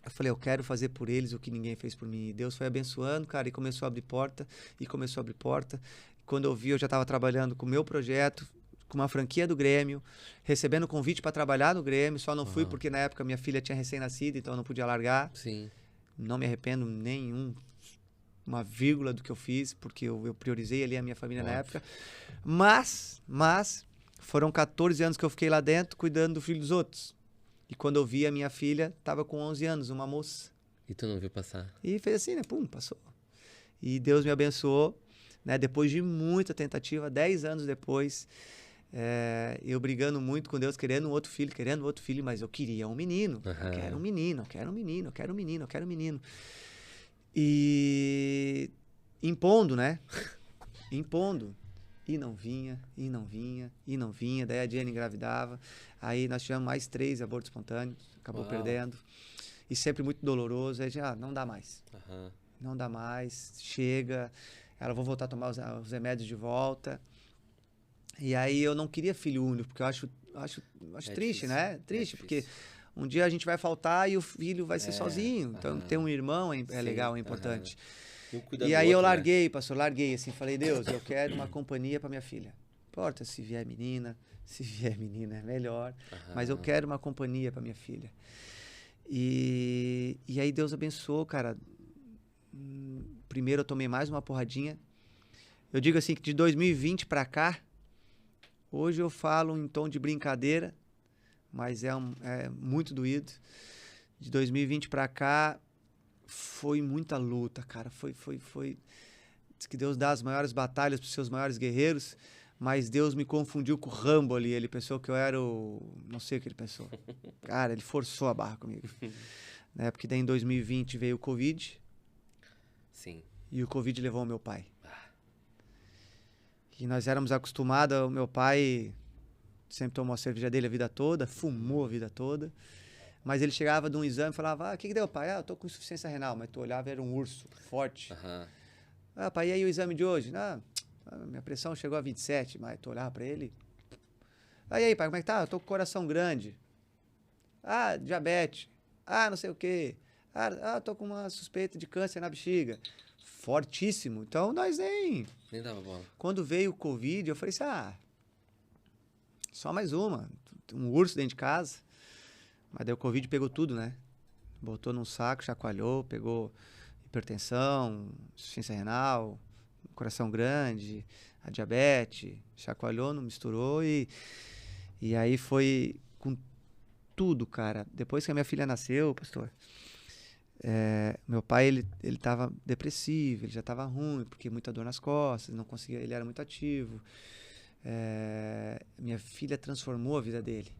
eu falei, eu quero fazer por eles o que ninguém fez por mim. E Deus foi abençoando, cara, e começou a abrir porta, Quando eu vi, eu já estava trabalhando com o meu projeto, com uma franquia do Grêmio, recebendo convite para trabalhar no Grêmio, só não fui porque na época minha filha tinha recém-nascido, então eu não podia largar. Sim. Não me arrependo uma vírgula do que eu fiz, porque eu priorizei ali a minha família na época. Mas foram 14 anos que eu fiquei lá dentro cuidando do filho dos outros. E quando eu vi, a minha filha estava com 11 anos, uma moça. E tu não viu passar? E fez assim, né? Pum, passou. E Deus me abençoou, né? Depois de muita tentativa, 10 anos depois, eu brigando muito com Deus, querendo um outro filho, mas eu queria um menino. Eu quero um menino. E impondo, né? Impondo. E não vinha. Daí a Diana engravidava. Aí nós tivemos mais 3 abortos espontâneos. Acabou perdendo. E sempre muito doloroso. Aí não dá mais. Não dá mais. Chega. Ela vou voltar a tomar os remédios de volta. E aí eu não queria filho único, porque eu acho triste, difícil. Né? Triste, porque um dia a gente vai faltar e o filho vai ser sozinho. Então ter um irmão é legal, é importante. E aí eu larguei, pastor, assim, falei, Deus, eu quero uma companhia para minha filha. Não importa se vier menina é melhor, mas eu quero uma companhia para minha filha. E aí Deus abençoou, cara. Primeiro eu tomei mais uma porradinha. Eu digo assim que de 2020 para cá, hoje eu falo em tom de brincadeira, mas é muito doído. De 2020 para cá, foi muita luta, cara. Diz que Deus dá as maiores batalhas para os seus maiores guerreiros, mas Deus me confundiu com o Rambo ali. Ele pensou que eu era não sei o que ele pensou. Cara, ele forçou a barra comigo. Né? Porque daí em 2020 veio o Covid. Sim. E o Covid levou o meu pai. E nós éramos acostumados, o meu pai sempre tomou a cerveja dele a vida toda, fumou a vida toda. Mas ele chegava de um exame e falava, o que deu, pai? Eu tô com insuficiência renal. Mas tu olhava, era um urso forte. Pai, e aí o exame de hoje? Minha pressão chegou a 27, mas tu olhava pra ele. E aí, pai, como é que tá? Eu tô com coração grande. Diabetes. Não sei o quê. Tô com uma suspeita de câncer na bexiga. Fortíssimo. Então, nós nem dava bola. Quando veio o Covid, eu falei assim, só mais uma. Um urso dentro de casa. Mas daí o Covid pegou tudo, né? Botou num saco, chacoalhou, pegou hipertensão, insuficiência renal, coração grande, a diabetes, chacoalhou, não misturou e aí foi com tudo, cara. Depois que a minha filha nasceu, pastor, meu pai, ele tava depressivo, ele já tava ruim, porque muita dor nas costas, não conseguia, ele era muito ativo. Minha filha transformou a vida dele.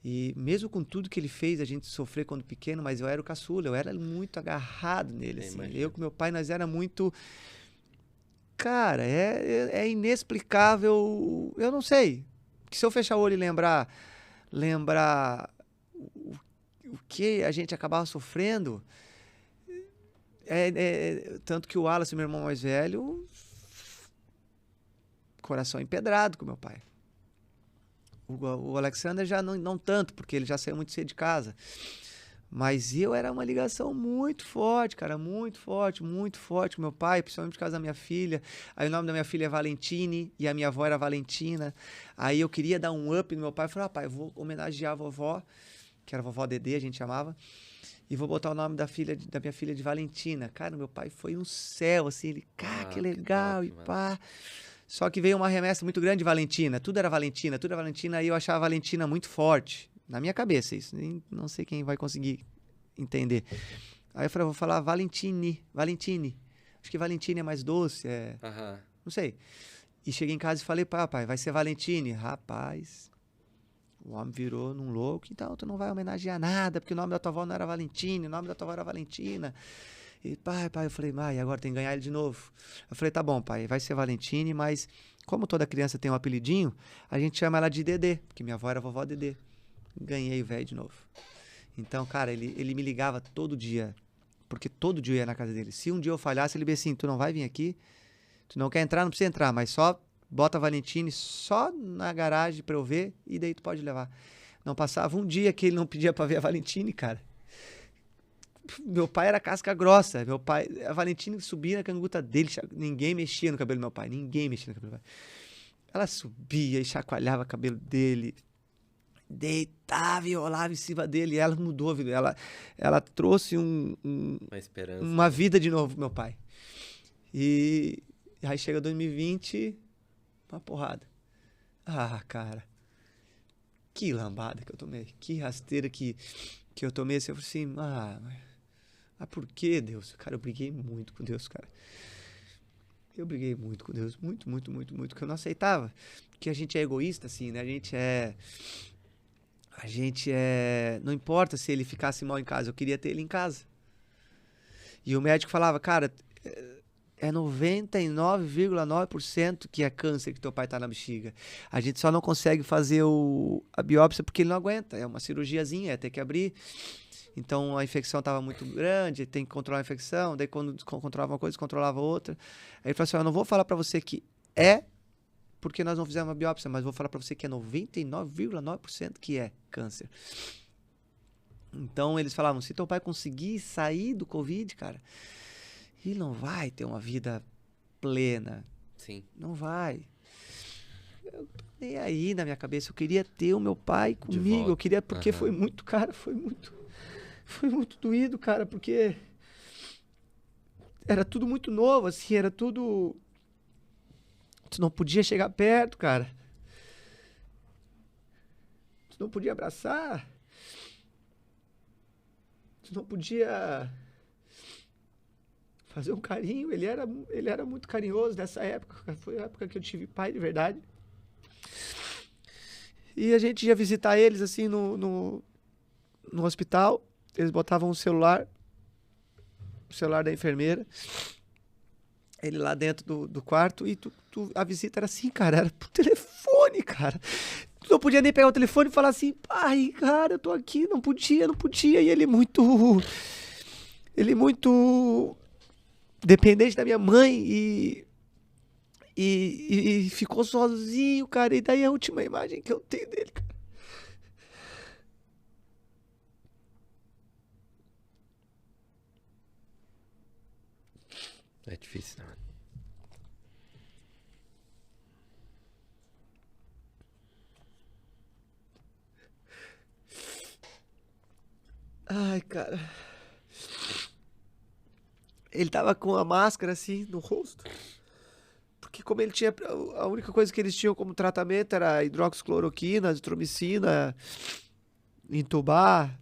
E mesmo com tudo que ele fez, a gente sofrer quando pequeno, mas eu era o caçula, eu era muito agarrado nele, assim. Eu com meu pai, nós era muito... Cara, é inexplicável, eu não sei. Que se eu fechar o olho e lembrar o que a gente acabava sofrendo, tanto que o Wallace, meu irmão mais velho, coração empedrado com meu pai. O Alexander já não tanto, porque ele já saiu muito cedo de casa. Mas eu era uma ligação muito forte, cara, muito forte com meu pai, principalmente por causa da minha filha. Aí o nome da minha filha é Valentine e a minha avó era Valentina. Aí eu queria dar um up no meu pai, eu falei, pai, eu vou homenagear a vovó, que era a vovó Dedê, a gente chamava, e vou botar o nome da minha filha de Valentina. Cara, meu pai foi um céu, assim, ele, cara, que legal, que top, e pá... Mano. Só que veio uma remessa muito grande de Valentina. Tudo era Valentina. Aí eu achava a Valentina muito forte. Na minha cabeça, isso. Não sei quem vai conseguir entender. Aí eu falei, vou falar Valentine. Acho que Valentine é mais doce. Não sei. E cheguei em casa e falei, pai, vai ser Valentine. Rapaz, o homem virou num louco. Então, tu não vai homenagear nada, porque o nome da tua avó não era Valentine, o nome da tua avó era Valentina. E pai, eu falei, agora tem que ganhar ele de novo. Eu falei, tá bom, pai, vai ser Valentine, mas como toda criança tem um apelidinho, a gente chama ela de Dedê, porque minha avó era vovó Dedê. Ganhei o velho de novo. Então, cara, ele me ligava todo dia, porque todo dia eu ia na casa dele. Se um dia eu falhasse, ele dizia assim, tu não vai vir aqui, tu não quer entrar, não precisa entrar, mas só bota Valentine só na garagem pra eu ver, e daí tu pode levar. Não passava um dia que ele não pedia pra ver a Valentine, cara. Meu pai era casca grossa. A Valentina subia na canguta dele, ninguém mexia no cabelo do meu pai, Ela subia e chacoalhava o cabelo dele, deitava e rolava em cima dele, e ela mudou a vida. Ela trouxe uma esperança, uma vida de novo pro meu pai. E aí chega 2020, uma porrada. Cara, que lambada que eu tomei, que rasteira que eu tomei. Assim, eu falei assim, por que, Deus? Cara, eu briguei muito com Deus, cara. Eu briguei muito com Deus. Muito, que eu não aceitava. Porque a gente é egoísta, assim, né? A gente é... Não importa se ele ficasse mal em casa, eu queria ter ele em casa. E o médico falava, cara, é 99,9% que é câncer que teu pai tá na bexiga. A gente só não consegue fazer a biópsia porque ele não aguenta. É uma cirurgiazinha, é ter que abrir... Então, a infecção estava muito grande, tem que controlar a infecção. Daí, quando controlava uma coisa, controlava outra. Aí ele falou assim, eu não vou falar para você que porque nós não fizemos uma biópsia, mas vou falar para você que é 99,9% que é câncer. Então, eles falavam, se teu pai conseguir sair do Covid, cara, ele não vai ter uma vida plena. Sim. Não vai. Eu nem aí na minha cabeça. Eu queria ter o meu pai comigo. Eu queria, porque foi muito, cara, foi muito doído, cara, porque era tudo muito novo, assim, era tudo... Tu não podia chegar perto, cara. Tu não podia abraçar. Tu não podia fazer um carinho. Ele era muito carinhoso nessa época. Foi a época que eu tive pai de verdade. E a gente ia visitar eles, assim, no hospital. Eles botavam o celular da enfermeira, ele lá dentro do quarto, e a visita era assim, cara, era por telefone, cara. Tu não podia nem pegar o telefone e falar assim, pai, cara, eu tô aqui, não podia. E ele muito dependente da minha mãe e ficou sozinho, cara. E daí a última imagem que eu tenho dele, cara. É difícil, né? Ai, cara. Ele tava com a máscara assim no rosto. Porque como ele tinha... A única coisa que eles tinham como tratamento era hidroxicloroquina, azitromicina, entubar.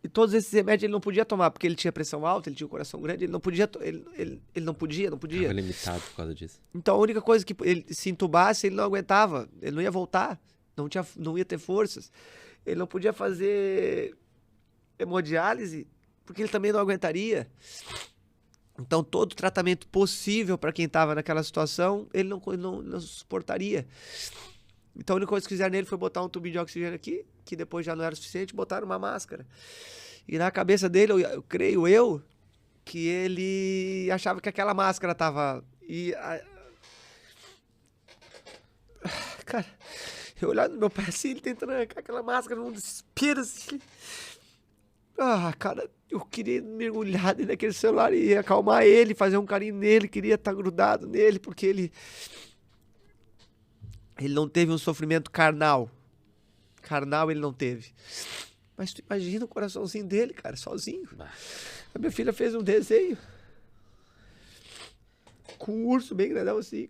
E todos esses remédios ele não podia tomar, porque ele tinha pressão alta, ele tinha o coração grande, ele não podia... Ele não podia. Tava limitado por causa disso. Então a única coisa que ele se entubasse, ele não aguentava. Ele não ia voltar. Não ia ter forças. Ele não podia fazer hemodiálise, porque ele também não aguentaria. Então, todo tratamento possível para quem estava naquela situação, ele não suportaria. Então, a única coisa que fizeram nele foi botar um tubinho de oxigênio aqui, que depois já não era suficiente, botaram uma máscara. E na cabeça dele, eu creio que ele achava que aquela máscara estava... Cara, eu olhando no meu pai assim, ele tentando arrancar aquela máscara num desespero assim... cara, eu queria mergulhar dentro daquele celular e acalmar ele, fazer um carinho nele, queria estar grudado nele, porque ele não teve um sofrimento carnal. Carnal ele não teve. Mas tu imagina o coraçãozinho dele, cara, sozinho. A minha filha fez um desenho com um urso bem grandão assim.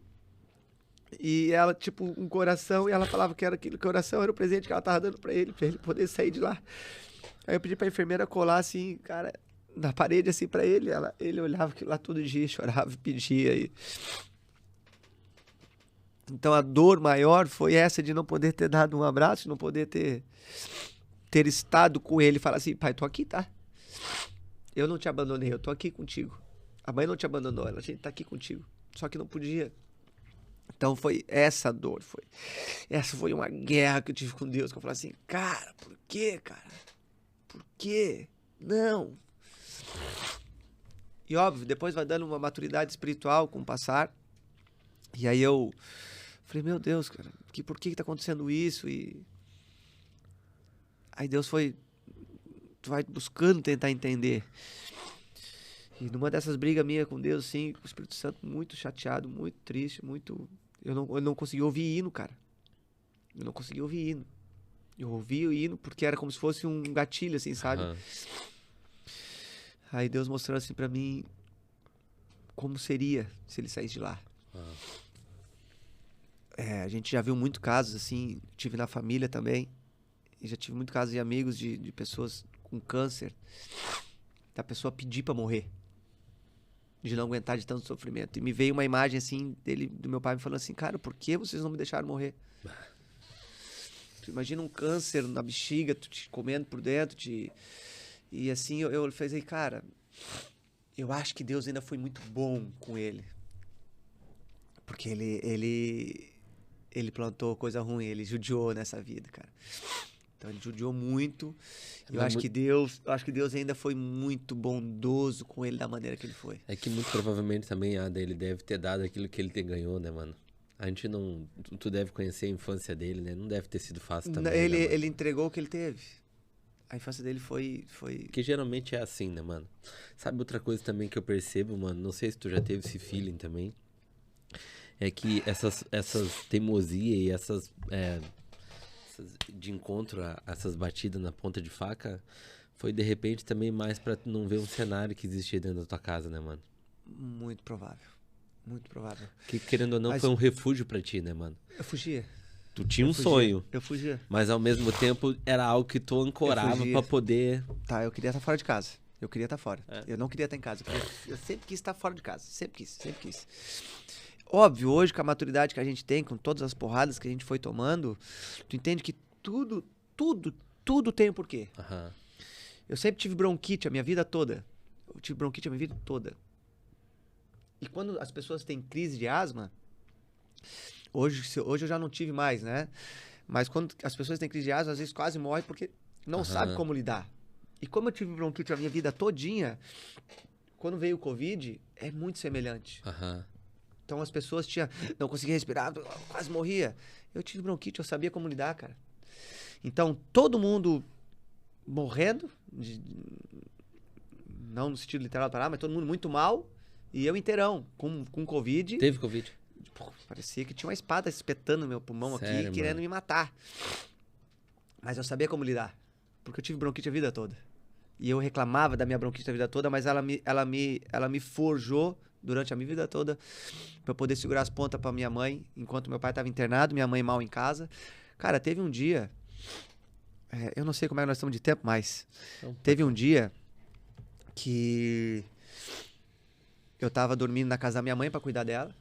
E ela, tipo, um coração, e ela falava que aquele coração era o presente que ela tava dando pra ele poder sair de lá. Aí eu pedi pra enfermeira colar assim, cara, na parede assim pra ele. Ele olhava aquilo lá todo dia, chorava, pedia. Então a dor maior foi essa de não poder ter dado um abraço, não poder ter estado com ele e falar assim, pai, tô aqui, tá? Eu não te abandonei, eu tô aqui contigo. A mãe não te abandonou, a gente tá aqui contigo. Só que não podia. Então foi essa dor, essa foi uma guerra que eu tive com Deus, que eu falei assim, cara, por quê, cara? Por quê? Não. E óbvio, depois vai dando uma maturidade espiritual com o passar. E aí eu falei, meu Deus, cara, por que tá acontecendo isso? E aí Deus tu vai buscando tentar entender. E numa dessas brigas minhas com Deus, assim, com o Espírito Santo, muito chateado, muito triste, muito... Eu não consegui ouvir hino, cara. Eu não consegui ouvir hino. Eu ouvi o hino porque era como se fosse um gatilho, assim, sabe? Uhum. Aí Deus mostrou assim pra mim como seria se ele saísse de lá. Uhum. A gente já viu muitos casos, assim, tive na família também. E já tive muitos casos de amigos de pessoas com câncer. Da pessoa pedir pra morrer. De não aguentar de tanto sofrimento. E me veio uma imagem, assim, do meu pai me falando assim, cara, por que vocês não me deixaram morrer? Imagina um câncer na bexiga, tu te comendo por dentro, e assim eu falei, cara, eu acho que Deus ainda foi muito bom com ele. Porque ele plantou coisa ruim, ele judiou nessa vida, cara. Então ele judiou muito. Eu acho que Deus ainda foi muito bondoso com ele da maneira que ele foi. É que muito provavelmente também ele deve ter dado aquilo que ele ganhou, né, mano? A gente não... Tu deve conhecer a infância dele, né? Não deve ter sido fácil também. Ele entregou o que ele teve. A infância dele foi... Que geralmente é assim, né, mano? Sabe outra coisa também que eu percebo, mano? Não sei se tu já teve esse feeling também. É que essas teimosias e essas de encontro a essas batidas na ponta de faca foi de repente também mais pra não ver um cenário que existia dentro da tua casa, né, mano? Muito provável. Muito provável. Que, querendo ou não, foi um refúgio pra ti, né, mano? Eu fugia. Tu tinha sonho. Eu fugia. Mas ao mesmo tempo era algo que tu ancorava pra poder... Tá, eu queria estar fora de casa. Eu queria estar fora. Eu não queria estar em casa. Eu sempre quis estar fora de casa. Sempre quis. Óbvio, hoje com a maturidade que a gente tem, com todas as porradas que a gente foi tomando, tu entende que tudo tem um porquê. Uhum. Eu sempre tive bronquite a minha vida toda. E quando as pessoas têm crise de asma, hoje eu já não tive mais, né? Mas quando as pessoas têm crise de asma, às vezes quase morrem porque não sabem como lidar. E como eu tive bronquite a minha vida todinha, quando veio o Covid, é muito semelhante. Então as pessoas não conseguiam respirar, quase morria. Eu tive bronquite, eu sabia como lidar, cara. Então todo mundo morrendo, não no sentido literal da palavra, mas todo mundo muito mal. E eu inteirão, com Covid. Teve Covid? Pô, parecia que tinha uma espada espetando no meu pulmão. Sério, aqui, querendo me matar. Mas eu sabia como lidar. Porque eu tive bronquite a vida toda. E eu reclamava da minha bronquite a vida toda, mas ela me forjou durante a minha vida toda pra eu poder segurar as pontas pra minha mãe, enquanto meu pai tava internado, minha mãe mal em casa. Cara, teve um dia... eu não sei como é que nós estamos de tempo, mas... Teve um dia que eu tava dormindo na casa da minha mãe pra cuidar dela.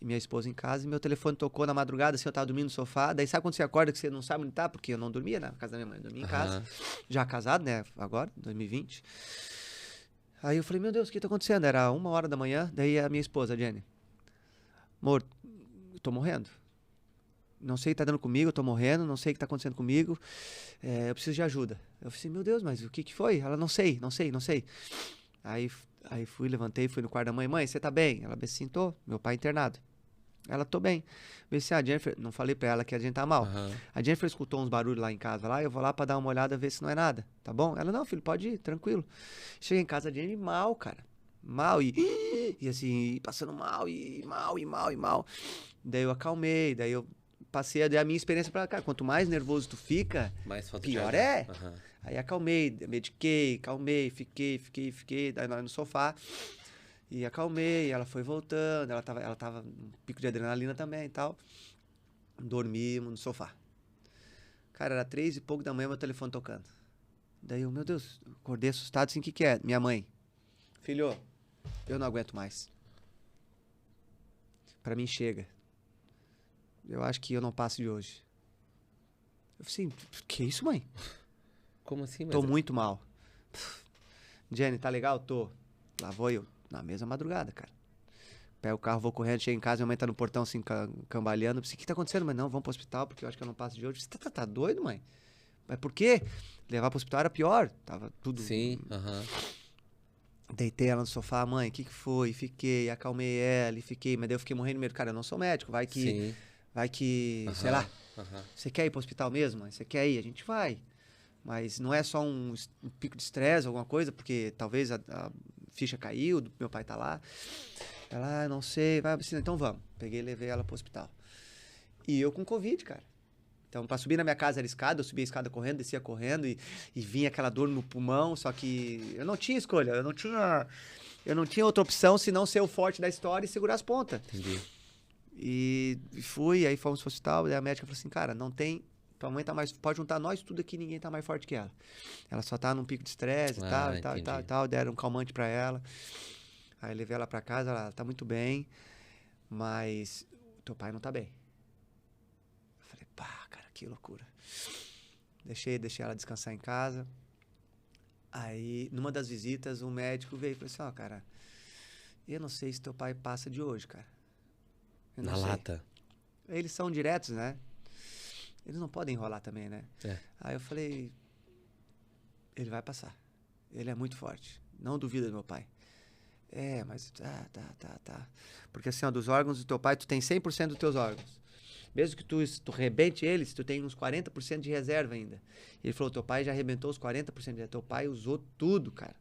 E minha esposa em casa, e meu telefone tocou na madrugada, assim, eu tava dormindo no sofá. Daí sabe quando você acorda que você não sabe onde tá? Porque eu não dormia na casa da minha mãe, eu dormia em casa. Já casado, né? Agora, 2020. Aí eu falei, meu Deus, o que tá acontecendo? Era 1h da manhã, daí a minha esposa, a Jenny. Amor, eu tô morrendo. Não sei o que tá dando comigo, eu tô morrendo, não sei o que tá acontecendo comigo. Eu preciso de ajuda. Eu falei, meu Deus, mas o que foi? Ela, não sei. Aí fui, levantei, fui no quarto da mãe. Mãe, você tá bem? Ela disse assim, tô. Meu pai internado. Ela, tô bem. Eu disse, a Jennifer, não falei pra ela que a gente tá mal. A Jennifer escutou uns barulhos lá em casa, lá, eu vou lá pra dar uma olhada, ver se não é nada, tá bom? Ela, não, filho, pode ir, tranquilo. Cheguei em casa, a Jennifer mal, cara. Mal e assim, passando mal. Daí eu acalmei, daí eu passei a minha experiência pra cá. Quanto mais nervoso tu fica, Mais falta pior de é. Uhum. Aí mediquei, calmei, fiquei, daí nós no sofá. E acalmei, ela foi voltando, ela tava um pico de adrenalina também e tal. Dormimos no sofá. Cara, era 3 e pouco da manhã, meu telefone tocando. Daí eu, meu Deus, acordei assustado, assim, o que é? Minha mãe. Filho, eu não aguento mais. Pra mim chega. Eu acho que eu não passo de hoje. Eu falei assim, que isso, mãe? Como assim? Tô muito mal. Jenny, tá legal? Tô. Lá vou eu. Na mesma madrugada, cara. Pego o carro, vou correndo, chego em casa, minha mãe tá no portão assim, cambaleando. Eu pensei, o que tá acontecendo? Mas não, vamos pro hospital, porque eu acho que eu não passo de hoje. Você tá doido, mãe? Mas por quê? Levar pro hospital era pior. Tava tudo... Sim, aham. Deitei ela no sofá, mãe, o que foi? Fiquei, acalmei ela e fiquei. Mas daí eu fiquei morrendo de medo. Cara, eu não sou médico, vai que... Sim. Vai que, sei lá. Você quer ir pro hospital mesmo, mãe? Você quer ir? A gente vai. Mas não é só um pico de estresse, alguma coisa, porque talvez a ficha caiu, meu pai tá lá. Ela, não sei, vai, então vamos. Peguei e levei ela pro hospital. E eu com Covid, cara. Então, pra subir na minha casa era escada, eu subia a escada correndo, descia correndo e vinha aquela dor no pulmão, só que eu não tinha escolha, eu não tinha outra opção senão ser o forte da história e segurar as pontas. Entendi. E fui, aí fomos pro hospital, daí a médica falou assim, cara, não tem... Tua mãe tá mais... Pode juntar nós tudo aqui, ninguém tá mais forte que ela. Ela só tá num pico de estresse e tal. Deram um calmante pra ela. Aí levei ela pra casa, ela tá muito bem, mas teu pai não tá bem. Eu falei, pá, cara, que loucura. Deixei ela descansar em casa. Aí, numa das visitas, um médico veio e falou assim, ó, cara, eu não sei se teu pai passa de hoje, cara. Na lata. Eles são diretos, né? Eles não podem enrolar também, né? Aí eu falei, ele vai passar. Ele é muito forte. Não duvida do meu pai. Mas tá. Porque assim, ó, dos órgãos do teu pai, tu tem 100% dos teus órgãos. Mesmo que tu rebente eles, tu tem uns 40% de reserva ainda. Ele falou, teu pai já arrebentou os 40% de reserva. Teu pai usou tudo, cara.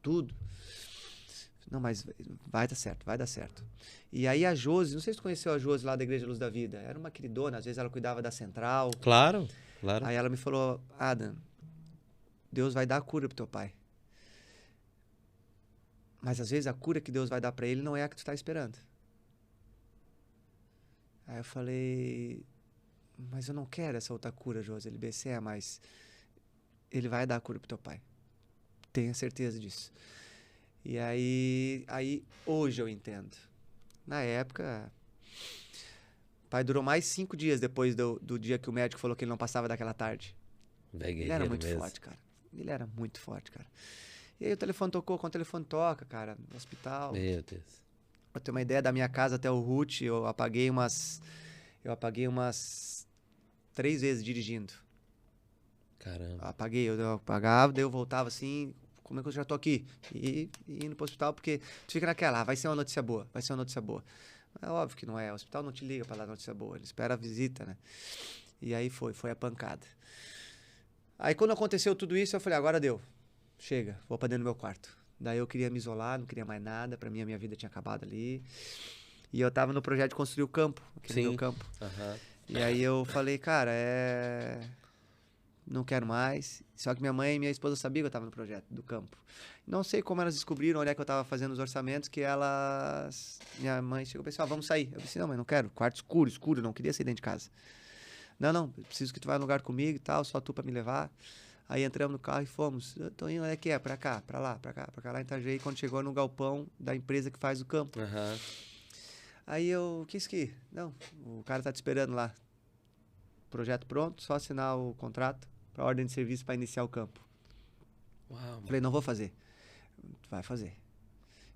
Tudo. Não, mas vai dar certo. E aí a Josi, não sei se tu conheceu a Josi lá da Igreja Luz da Vida. Era uma queridona, às vezes ela cuidava da central. Claro. Aí ela me falou, Adam, Deus vai dar a cura pro teu pai. Mas às vezes a cura que Deus vai dar pra ele não é a que tu tá esperando. Aí eu falei, mas eu não quero essa outra cura, Josi. Ele disse, mas ele vai dar a cura pro teu pai. Tenha certeza disso. E aí hoje eu entendo. Na época, o pai durou mais 5 dias depois do dia que o médico falou que ele não passava daquela tarde. Ele era muito forte, cara. Ele era muito forte, cara. E aí o telefone tocou, quando o telefone toca, cara, no hospital. Meu Deus. Pra ter uma ideia, da minha casa até o Ruth, eu apaguei umas 3 vezes dirigindo. Caramba. Eu apagava, daí eu voltava assim, como é que eu já tô aqui? E indo pro hospital, porque tu fica naquela, vai ser uma notícia boa. É óbvio que não é, o hospital não te liga pra dar notícia boa, ele espera a visita, né? E aí foi a pancada. Aí quando aconteceu tudo isso, eu falei, agora deu. Chega, vou pra dentro do meu quarto. Daí eu queria me isolar, não queria mais nada, pra mim a minha vida tinha acabado ali. E eu tava no projeto de construir o campo, aquele meu campo. Uhum. E aí eu falei, cara, não quero mais. Só que minha mãe e minha esposa sabiam que eu estava no projeto do campo. Não sei como elas descobriram onde é que eu estava fazendo os orçamentos, que elas... Minha mãe chegou e pensou, vamos sair. Eu disse, não, mãe, não quero. Quarto escuro, não queria sair dentro de casa. Não, preciso que tu vá no lugar comigo e tal, só tu para me levar. Aí entramos no carro e fomos. Eu tô indo, onde é que é? Pra cá, pra lá, lá em Itajaí. Quando chegou no galpão da empresa que faz o campo. Uhum. Aí eu, que isso aqui? Não, o cara tá te esperando lá. Projeto pronto, só assinar o contrato pra ordem de serviço para iniciar o campo. Uau, falei, não vou fazer. Vai fazer.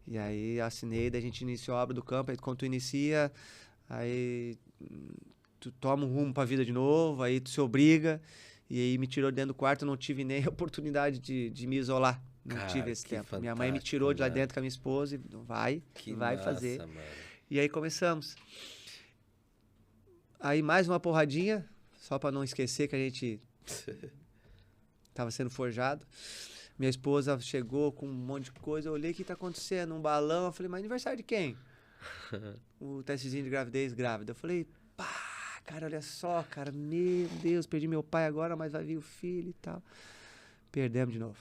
E aí assinei, daí a gente iniciou a obra do campo. Aí quando tu inicia, aí tu toma um rumo pra vida de novo, aí tu se obriga. E aí me tirou de dentro do quarto, não tive nem a oportunidade de me isolar. Não tive esse tempo. Minha mãe me tirou de lá dentro com a minha esposa e vai massa, fazer. Mano. E aí começamos. Aí mais uma porradinha, só pra não esquecer que a gente tava sendo forjado. Minha esposa chegou com um monte de coisa, eu olhei o que tá acontecendo, um balão. Eu falei, mas aniversário de quem? O testezinho de gravidez grávida. Eu falei, pá, cara, olha só, cara, meu Deus, perdi meu pai agora, mas vai vir o filho e tal. Perdemos de novo.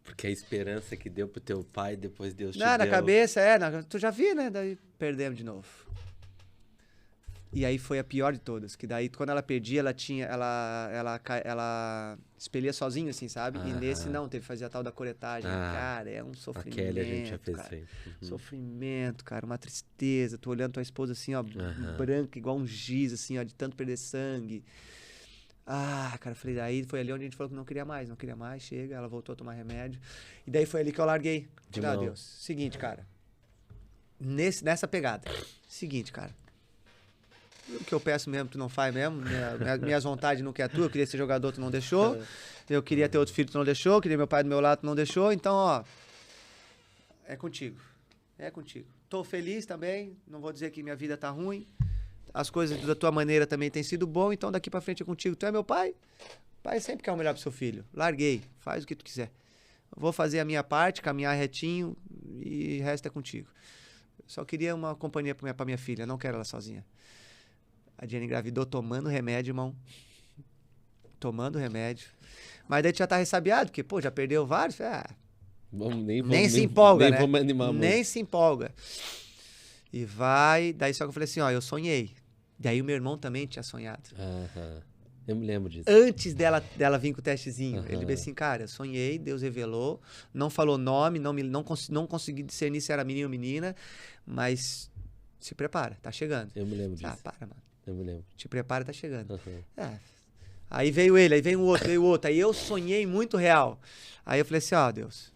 Porque a esperança que deu pro teu pai, depois Deus te Não, na deu... cabeça, tu já viu, né? Daí perdemos de novo. E aí foi a pior de todas, que daí quando ela perdia, ela expelia sozinho, assim, sabe? E nesse não, teve que fazer a tal da coretagem. Cara, é um sofrimento. A Kelly a gente já fez cara. isso aí. Sofrimento, cara, uma tristeza. Tu olhando tua esposa assim, ó, branca, igual um giz, assim, ó, de tanto perder sangue. Cara, falei, daí foi ali onde a gente falou que não queria mais, chega. Ela voltou a tomar remédio. E daí foi ali que eu larguei. Deus. Seguinte, cara. Nessa pegada. Seguinte, cara. O que eu peço mesmo, tu não faz mesmo. Minhas vontades não quer tu. Eu queria ser jogador, tu não deixou. Eu queria ter outro filho, tu não deixou. Eu queria meu pai do meu lado, tu não deixou. Então, ó, é contigo. Tô feliz também. Não vou dizer que minha vida tá ruim. As coisas da tua maneira também têm sido bom. Então, daqui pra frente é contigo. Tu é meu pai. O pai sempre quer o melhor pro seu filho. Larguei. Faz o que tu quiser. Vou fazer a minha parte, caminhar retinho. E o resto é contigo. Só queria uma companhia pra minha filha. Não quero ela sozinha. A Jenny engravidou tomando remédio, irmão. Tomando remédio. Mas daí tu já tá ressabiado, porque, pô, já perdeu vários. Nem se empolga, né? Vamos animar nem se empolga. E vai... Daí só que eu falei assim, ó, eu sonhei. Daí o meu irmão também tinha sonhado. Eu me lembro disso. Antes dela vir com o testezinho. Ele disse assim, cara, eu sonhei, Deus revelou. Não falou nome, não consegui discernir se era menino ou menina. Mas se prepara, tá chegando. Eu me lembro disso. Para, mano. Eu me lembro. Te prepara, tá chegando. Aí veio ele, aí veio o outro. Aí eu sonhei muito real. Aí eu falei assim, ó, Deus,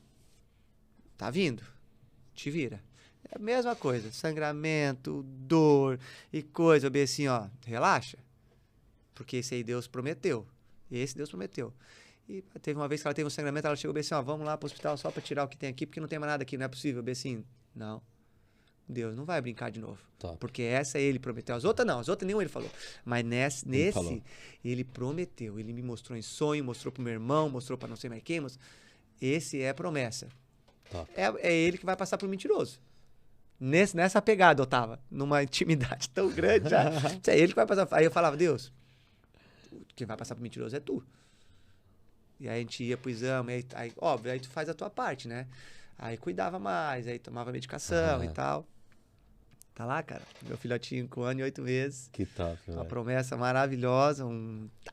tá vindo, te vira. É a mesma coisa, sangramento, dor e coisa. Eu bem assim, ó, relaxa. Porque esse aí Deus prometeu. Esse Deus prometeu. E teve uma vez que ela teve um sangramento, ela chegou bem assim, ó, vamos lá pro hospital só pra tirar o que tem aqui, porque não tem mais nada aqui, não é possível. Eu bem assim, não. Deus não vai brincar de novo. Top. Porque essa ele prometeu. As outras não, as outras nenhum ele falou. Mas nesse ele prometeu. Ele me mostrou em sonho, mostrou pro meu irmão, mostrou pra não sei mais quem. Esse é a promessa. É ele que vai passar pro mentiroso. Nessa pegada eu tava. Numa intimidade tão grande já. É ele que vai passar. Aí eu falava, Deus, quem vai passar pro mentiroso é tu. E aí a gente ia pro exame. Aí, óbvio, aí tu faz a tua parte, né? Aí cuidava mais, aí tomava medicação e tal. Tá lá, cara. Meu filhotinho com 1 ano e 8 meses. Que top, uma promessa maravilhosa,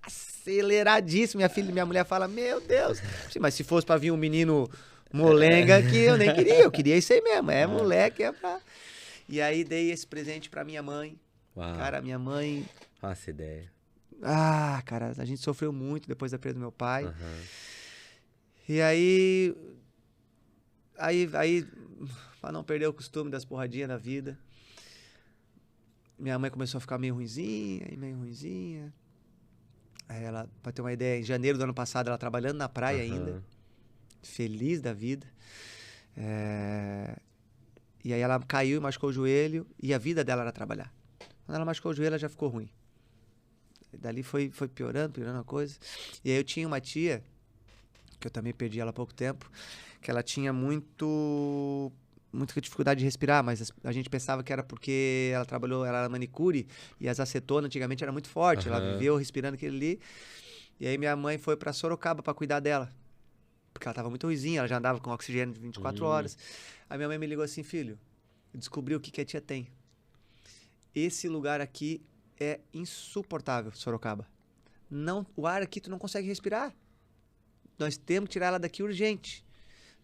aceleradíssimo. Minha mulher fala, meu Deus. Mas se fosse pra vir um menino molenga que eu nem queria. Eu queria isso aí mesmo. Moleque, é pra... E aí dei esse presente pra minha mãe. Cara, minha mãe... Faça ideia. Cara, a gente sofreu muito depois da perda do meu pai. E aí, pra não perder o costume das porradinhas da vida, minha mãe começou a ficar meio ruinzinha. Aí ela, pra ter uma ideia, em janeiro do ano passado, ela trabalhando na praia ainda, feliz da vida. E aí ela caiu e machucou o joelho, e a vida dela era trabalhar. Quando ela machucou o joelho, ela já ficou ruim. Dali foi piorando a coisa. E aí eu tinha uma tia, que eu também perdi ela há pouco tempo, que ela tinha muita dificuldade de respirar, mas a gente pensava que era porque ela trabalhou, ela era manicure, e as acetona antigamente era muito forte, ela viveu respirando aquilo ali. E aí minha mãe foi pra Sorocaba pra cuidar dela. Porque ela tava muito ruizinha, ela já andava com oxigênio 24 horas. Aí minha mãe me ligou assim, filho, eu descobri o que a tia tem. Esse lugar aqui é insuportável, Sorocaba. Não, o ar aqui tu não consegue respirar. Nós temos que tirar ela daqui urgente.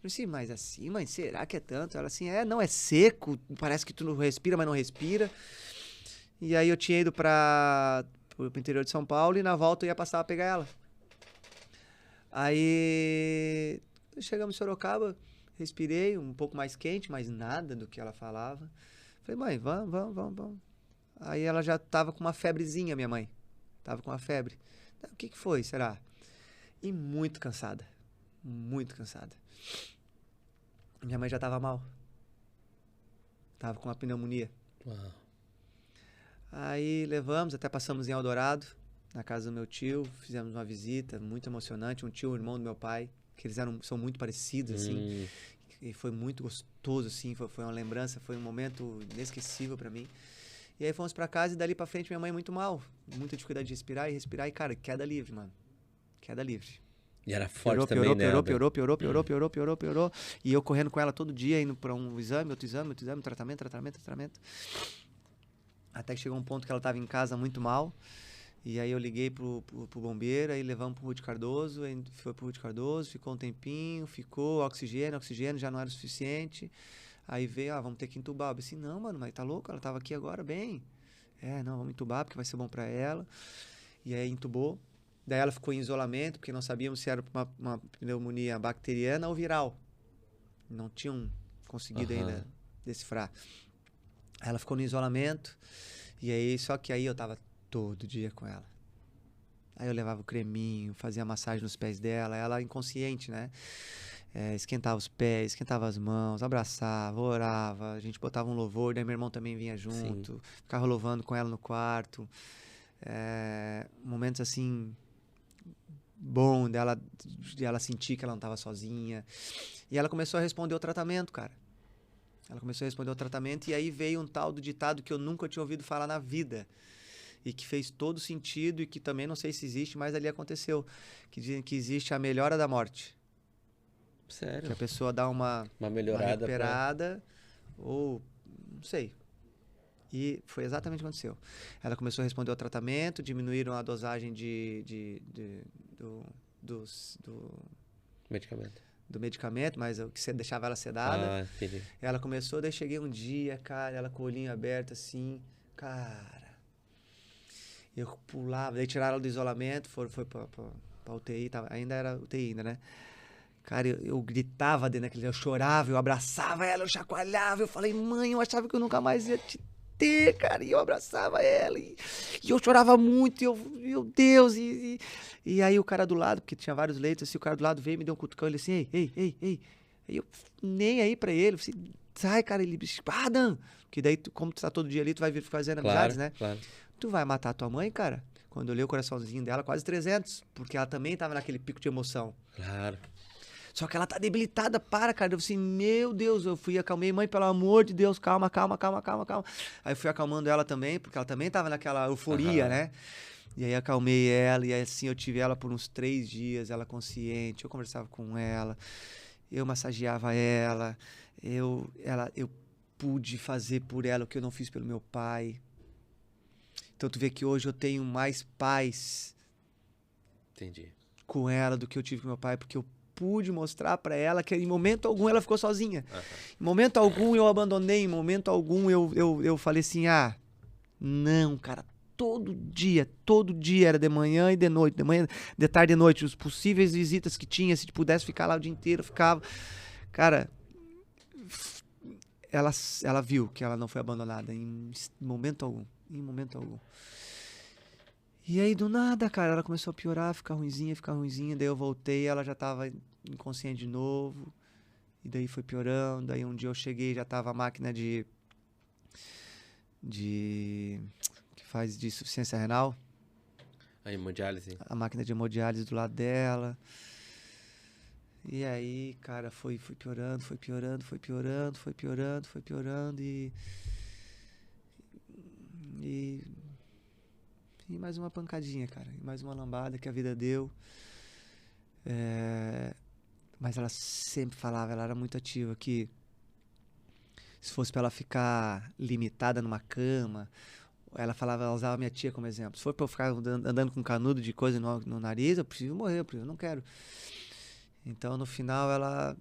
Eu disse, mas assim, mãe, será que é tanto? Ela assim, não, é seco, parece que tu não respira, mas não respira. E aí eu tinha ido pro interior de São Paulo e na volta eu ia passar a pegar ela. Aí chegamos em Sorocaba, respirei, um pouco mais quente, mas nada do que ela falava. Falei, mãe, vamos. Aí ela já tava com uma febrezinha, minha mãe. Tava com uma febre. O que foi, será? E muito cansada. Muito cansada. Minha mãe já tava mal. Tava com uma pneumonia. Uau. Aí levamos, até passamos em Eldorado, na casa do meu tio, fizemos uma visita muito emocionante, um tio, um irmão do meu pai, que eles são muito parecidos, assim, e foi muito gostoso, assim, foi uma lembrança, foi um momento inesquecível pra mim. E aí fomos pra casa e dali pra frente minha mãe muito mal, muita dificuldade de respirar e, cara, queda livre, mano, queda livre. E era forte também, né? Piorou. E eu correndo com ela todo dia, indo pra um exame, outro exame, tratamento. Até que chegou um ponto que ela tava em casa muito mal. E aí eu liguei pro bombeiro, aí levamos pro Ruth Cardoso, aí foi pro Ruth Cardoso, ficou um tempinho, oxigênio já não era o suficiente. Aí veio, vamos ter que entubar. Eu disse, não, mano, mas tá louco? Ela tava aqui agora bem. Não, vamos entubar porque vai ser bom pra ela. E aí entubou. Daí ela ficou em isolamento, porque não sabíamos se era uma pneumonia bacteriana ou viral. Não tinham conseguido ainda decifrar. Aí ela ficou no isolamento, e aí, só que aí eu tava todo dia com ela. Aí eu levava o creminho, fazia massagem nos pés dela, ela inconsciente, né? Esquentava os pés, esquentava as mãos, abraçava, orava, a gente botava um louvor, daí meu irmão também vinha junto, sim, ficava louvando com ela no quarto. Momentos assim, bom de ela sentir que ela não estava sozinha. E ela começou a responder ao tratamento, cara. Ela começou a responder ao tratamento e aí veio um tal do ditado que eu nunca tinha ouvido falar na vida. E que fez todo sentido e que também não sei se existe, mas ali aconteceu. Que dizem que existe a melhora da morte. Sério? Que a pessoa dá uma melhorada, uma recuperada ou não sei. E foi exatamente o que aconteceu. Ela começou a responder ao tratamento, diminuíram a dosagem do medicamento, mas o que você deixava ela sedada. Entendi. Ela começou, daí cheguei um dia, cara, ela com o olhinho aberto assim, cara. Eu pulava, daí tiraram ela do isolamento, foi pra UTI, ainda era UTI ainda, né? Cara, eu gritava dentro daquele, eu chorava, eu abraçava ela, eu chacoalhava, eu falei, mãe, eu achava que eu nunca mais ia te ter, cara, e eu abraçava ela, e eu chorava muito, meu Deus, e aí o cara do lado, porque tinha vários leitos, assim, o cara do lado veio, me deu um cutucão, ele assim, ei, aí eu nem aí pra ele, eu falei, sai, cara, ele, Dan, que daí, como tu tá todo dia ali, tu vai vir fazendo amizades, né? Claro. Tu vai matar tua mãe, cara? Quando eu olhei o coraçãozinho dela, quase 300, porque ela também tava naquele pico de emoção. Claro. Só que ela tá debilitada, cara. Eu falei assim, meu Deus, eu fui acalmei, mãe, pelo amor de Deus, calma. Aí eu fui acalmando ela também, porque ela também tava naquela euforia, né? E aí acalmei ela, e aí, assim, eu tive ela por uns 3 dias, ela consciente, eu conversava com ela, eu massageava ela, eu pude fazer por ela o que eu não fiz pelo meu pai. Então tu vê que hoje eu tenho mais paz. Entendi. Com ela do que eu tive com meu pai, porque eu pude mostrar pra ela que em momento algum ela ficou sozinha. Em momento algum eu abandonei, em momento algum eu falei assim, não, cara, todo dia era de manhã e de noite, de manhã, de tarde e de noite, os possíveis visitas que tinha, se pudesse ficar lá o dia inteiro, ficava. Cara, ela viu que ela não foi abandonada em momento algum. E aí, do nada, cara, ela começou a piorar, ficar ruinzinha. Daí eu voltei, ela já tava inconsciente de novo. E daí foi piorando. Daí um dia eu cheguei, já tava a máquina que faz de insuficiência renal. A hemodiálise. A máquina de hemodiálise do lado dela. E aí, cara, foi piorando. E mais uma pancadinha, cara. E mais uma lambada que a vida deu. Mas ela sempre falava, ela era muito ativa, que se fosse pra ela ficar limitada numa cama, ela falava, ela usava minha tia como exemplo. Se for pra eu ficar andando com canudo de coisa no nariz, eu preciso morrer, eu não quero. Então, no final, ela...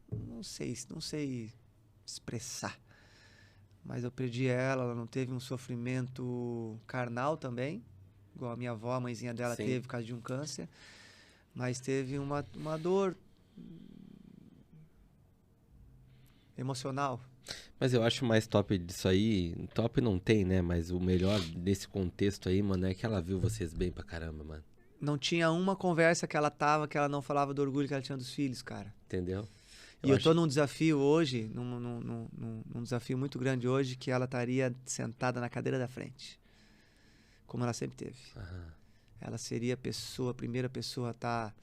Não sei expressar. Mas eu perdi ela não teve um sofrimento carnal também, igual a minha avó, a mãezinha dela Sim. teve por causa de um câncer, mas teve uma dor emocional. Mas eu acho mais top disso aí, top não tem, né? Mas o melhor desse contexto aí, mano, é que ela viu vocês bem pra caramba, mano. Não tinha uma conversa que ela não falava do orgulho que ela tinha dos filhos, cara. Entendeu? E eu tô num desafio hoje, num desafio muito grande hoje, que ela estaria sentada na cadeira da frente. Como ela sempre teve. Aham. Ela seria a primeira pessoa a estar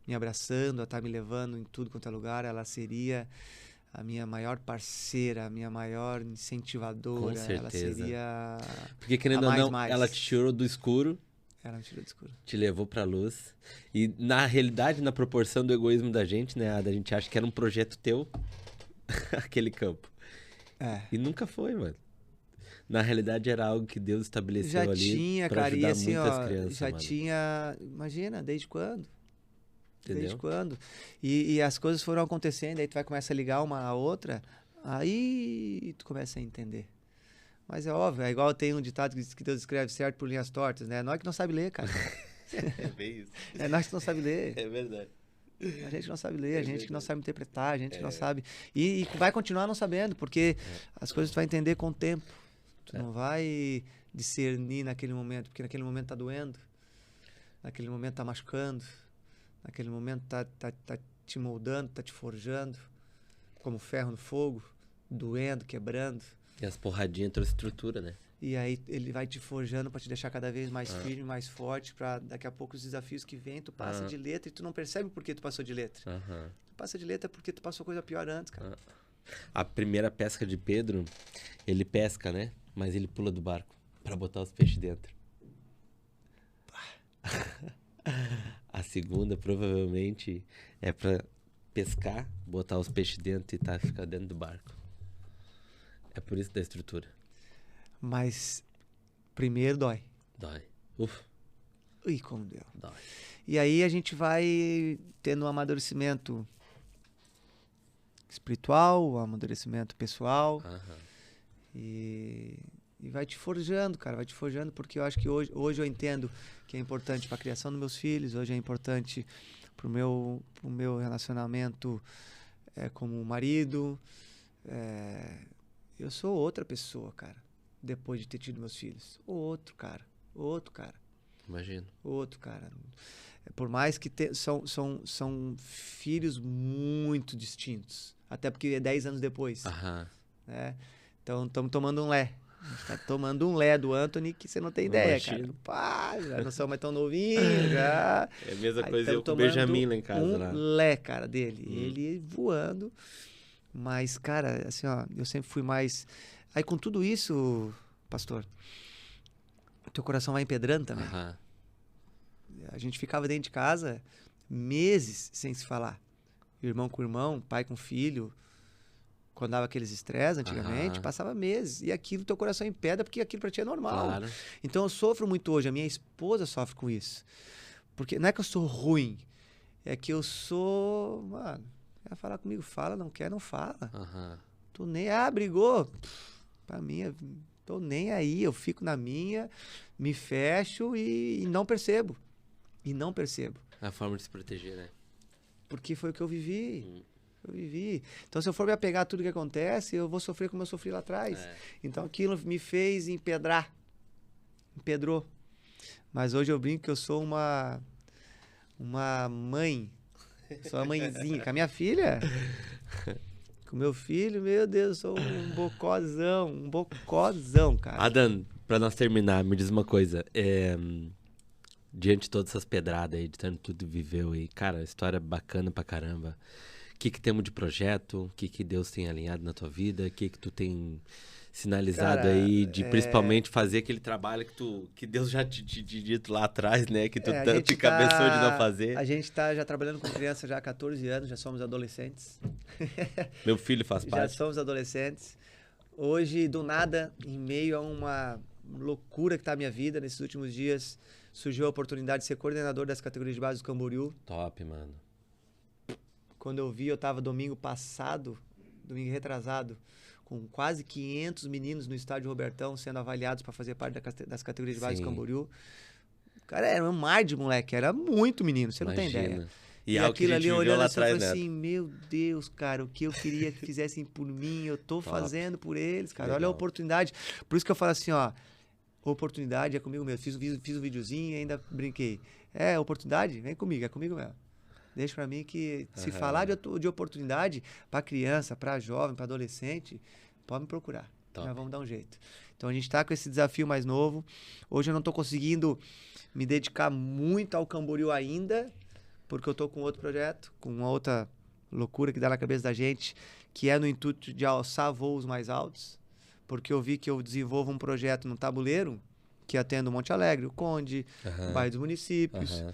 me abraçando, a estar me levando em tudo quanto é lugar. Ela seria a minha maior parceira, a minha maior incentivadora. Com certeza. Ela seria Porque querendo ou não, ela te tirou do escuro. Ela me tirou do escuro. Te levou pra luz. E na realidade, na proporção do egoísmo da gente, né, Ada? A gente acha que era um projeto teu, aquele campo. E nunca foi, mano. Na realidade, era algo que Deus estabeleceu já ali tinha, pra cara, ajudar e assim, muitas ó, crianças, já mano. tinha, imagina, desde quando? Entendeu? Desde quando? E as coisas foram acontecendo, aí tu vai começar a ligar uma a outra, aí tu começa a entender. Mas é óbvio, é igual tem um ditado que diz que Deus escreve certo por linhas tortas, né? Nós que não sabe ler, cara. É bem isso. É nós que não sabe ler. É verdade. A gente não sabe ler, a gente que não sabe interpretar, a gente que não É. sabe. E vai continuar não sabendo, porque as coisas tu vai entender com o tempo. Tu não vai discernir naquele momento, porque naquele momento tá doendo, naquele momento tá machucando, naquele momento tá te moldando, tá te forjando, como ferro no fogo, doendo, quebrando. E as porradinhas trouxe estrutura, né? E aí ele vai te forjando para te deixar cada vez mais firme, mais forte, para daqui a pouco os desafios que vêm, tu passa de letra e tu não percebe por que tu passou de letra. Aham. Tu passa de letra porque tu passou coisa pior antes, cara. A primeira pesca de Pedro, ele pesca, né? Mas ele pula do barco pra botar os peixes dentro. A segunda, provavelmente, é pra pescar, botar os peixes dentro e ficar dentro do barco. É por isso da estrutura. Mas primeiro dói. Dói. Uf, Ui, como deu. dói. E aí a gente vai tendo um amadurecimento espiritual, um amadurecimento pessoal. Aham. E vai te forjando, cara, vai te forjando, porque eu acho que hoje eu entendo que é importante para a criação dos meus filhos, hoje é importante pro meu relacionamento como marido. Eu sou outra pessoa, cara, depois de ter tido meus filhos. Outro cara. Imagino. Outro cara. Por mais que são filhos muito distintos, até porque é 10 anos depois. Aham. Né? Então, estamos tomando um lé. A gente tá tomando um lé do Anthony que você não tem ideia, Imagino. cara. Pá, já não são mais tão novinhos, já. É a mesma Aí coisa tamo eu com o tomando Benjamin lá em casa. um lá. lé, cara, dele. Ele voando. Mas, cara, assim, ó, eu sempre fui mais... Aí, com tudo isso, pastor, teu coração vai empedrando também. Aham. A gente ficava dentro de casa meses sem se falar. Irmão com irmão, pai com filho. Quando dava aqueles estresses antigamente, passava meses. E aquilo, teu coração empedra, porque aquilo pra ti é normal. Claro. Então eu sofro muito hoje. A minha esposa sofre com isso. Porque não é que eu sou ruim. É que eu sou... Mano, quer falar comigo? Fala. Não quer? Não fala. Aham. Tu nem... Ah, brigou. Pra mim, tô nem aí. Eu fico na minha, me fecho e não percebo. E não percebo. É a forma de se proteger, né? Porque foi o que eu vivi. Eu vivi. Então, se eu for me apegar a tudo que acontece, eu vou sofrer como eu sofri lá atrás. Então, aquilo me fez empedrar. Empedrou. Mas hoje eu brinco que eu sou uma mãe. Sou uma mãezinha. Com a minha filha. Com o meu filho, meu Deus, eu sou um bocózão, cara. Adam, pra nós terminar, me diz uma coisa. Diante de todas essas pedradas aí, de tanto tudo viveu aí, cara, história bacana pra caramba. O que temos de projeto? O que Deus tem alinhado na tua vida? O que tu tem sinalizado Cara, aí, de principalmente fazer aquele trabalho que Deus já te dito lá atrás, né? Que tu a tanto gente encabeçou de não tá, fazer. a gente tá já trabalhando com criança já há 14 anos, já somos adolescentes. Meu filho faz Já parte. somos adolescentes. Hoje, do nada, em meio a uma loucura que tá a minha vida, nesses últimos dias, surgiu a oportunidade de ser coordenador das categorias de base do Camboriú. Top, mano. Quando eu vi, eu tava domingo retrasado, com quase 500 meninos no estádio Robertão sendo avaliados para fazer parte das categorias de base Sim. do Camboriú. Cara, era um mar de moleque, era muito menino, você não tem Imagina. ideia. E E algo que a aquilo gente ali, viveu olhando lá assim, eu atrás, falei né? assim, meu Deus, cara, o que eu queria que fizessem por mim, eu tô Top. fazendo por eles, cara. Legal. Olha a oportunidade. Por isso que eu falo assim, ó, oportunidade é comigo mesmo. Fiz um videozinho e ainda brinquei. É, oportunidade? Vem comigo, é comigo mesmo. Deixa pra mim que se falar de oportunidade pra criança, pra jovem, pra adolescente, pode me procurar. Top. Nós vamos dar um jeito. Então a gente tá com esse desafio mais novo. Hoje eu não tô conseguindo me dedicar muito ao Camboriú ainda, porque eu tô com outro projeto, com uma outra loucura que dá na cabeça da gente, que é no intuito de alçar voos mais altos, porque eu vi que eu desenvolvo um projeto no tabuleiro, que atendo Monte Alegre, o Conde, o bairro dos municípios,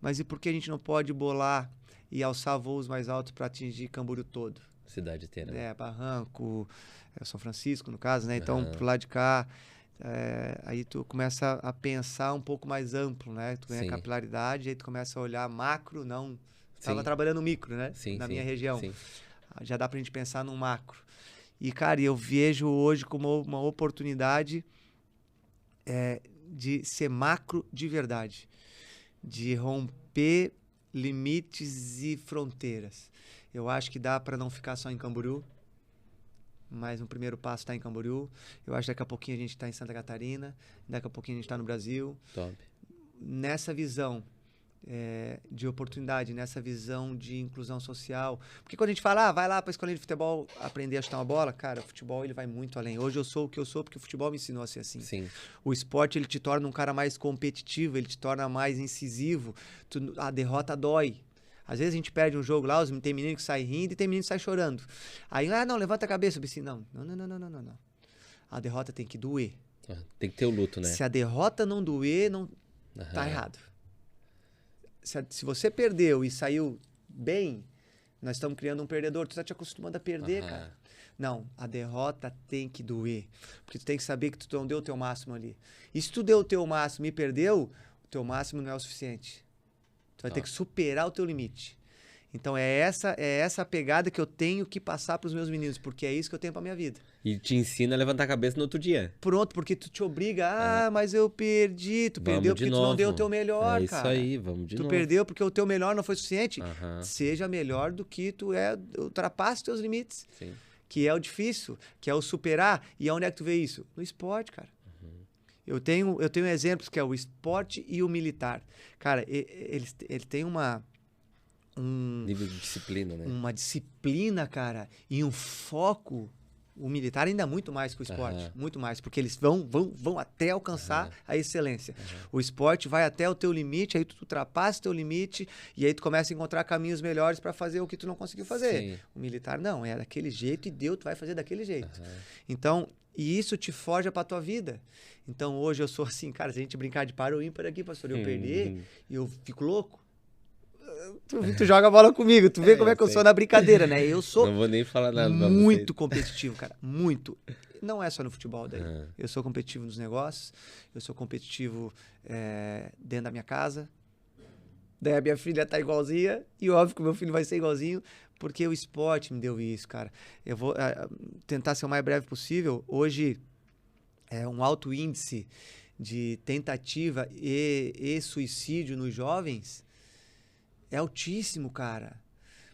mas e por que a gente não pode bolar e alçar voos mais altos para atingir Camboriú todo? Cidade inteira. Né? Barranco, São Francisco, no caso, né? Então, pro lado de cá, aí tu começa a pensar um pouco mais amplo, né? Tu ganha Sim. capilaridade, aí tu começa a olhar macro, não... Estava Sim. trabalhando micro, né? Sim, Na sim, minha região. sim. Já dá pra gente pensar num macro. E, cara, eu vejo hoje como uma oportunidade de ser macro de verdade. De romper limites e fronteiras. Eu acho que dá para não ficar só em Camboriú, mas um primeiro passo está em Camboriú. Eu acho que daqui a pouquinho a gente está em Santa Catarina, daqui a pouquinho a gente está no Brasil. Top. Nessa visão de oportunidade, nessa visão de inclusão social. Porque quando a gente fala, vai lá para a escolinha de futebol aprender a chutar uma bola, cara, o futebol ele vai muito além. Hoje eu sou o que eu sou porque o futebol me ensinou a ser assim. Sim. O esporte ele te torna um cara mais competitivo, ele te torna mais incisivo. A derrota dói. Às vezes a gente perde um jogo lá, tem menino que sai rindo e tem menino que sai chorando. Aí, não, levanta a cabeça. Eu pensei, não. A derrota tem que doer. Tem que ter o luto, né? Se a derrota não doer, não tá errado. Se você perdeu e saiu bem, nós estamos criando um perdedor. Tu tá te acostumando a perder, cara. Não, a derrota tem que doer. Porque tu tem que saber que tu não deu o teu máximo ali. E se tu deu o teu máximo e perdeu, o teu máximo não é o suficiente. Tu vai ter que superar o teu limite. Então é essa a pegada que eu tenho que passar para os meus meninos, porque é isso que eu tenho para minha vida. E te ensina a levantar a cabeça no outro dia. Pronto, porque tu te obriga, mas eu perdi. Tu perdeu porque tu não deu o teu melhor, cara. É isso aí, vamos de novo. Tu perdeu porque o teu melhor não foi suficiente. Seja melhor do que tu ultrapasse os teus limites. Sim. Que é o difícil, que é o superar. E onde é que tu vê isso? No esporte, cara. Eu tenho exemplos que é o esporte e o militar. Cara, ele tem nível de disciplina, né? Uma disciplina, cara, e um foco. O militar ainda muito mais que o esporte. Muito mais, porque eles vão até alcançar a excelência. O esporte vai até o teu limite, aí tu ultrapassa o teu limite e aí tu começa a encontrar caminhos melhores para fazer o que tu não conseguiu fazer. Sim. O militar não, é daquele jeito e tu vai fazer daquele jeito. Então, e isso te forja pra tua vida. Então, hoje eu sou assim, cara, se a gente brincar de par ou ímpar aqui, pastor, eu perder e eu fico louco, tu joga a bola comigo, tu vê como é que eu sou na brincadeira, né? Eu sou não vou nem falar nada muito competitivo, cara, muito. Não é só no futebol daí. Eu sou competitivo nos negócios, eu sou competitivo dentro da minha casa. Daí a minha filha tá igualzinha e óbvio que o meu filho vai ser igualzinho, porque o esporte me deu isso, cara. Eu vou tentar ser o mais breve possível. Hoje é um alto índice de tentativa e suicídio nos jovens. É altíssimo, cara.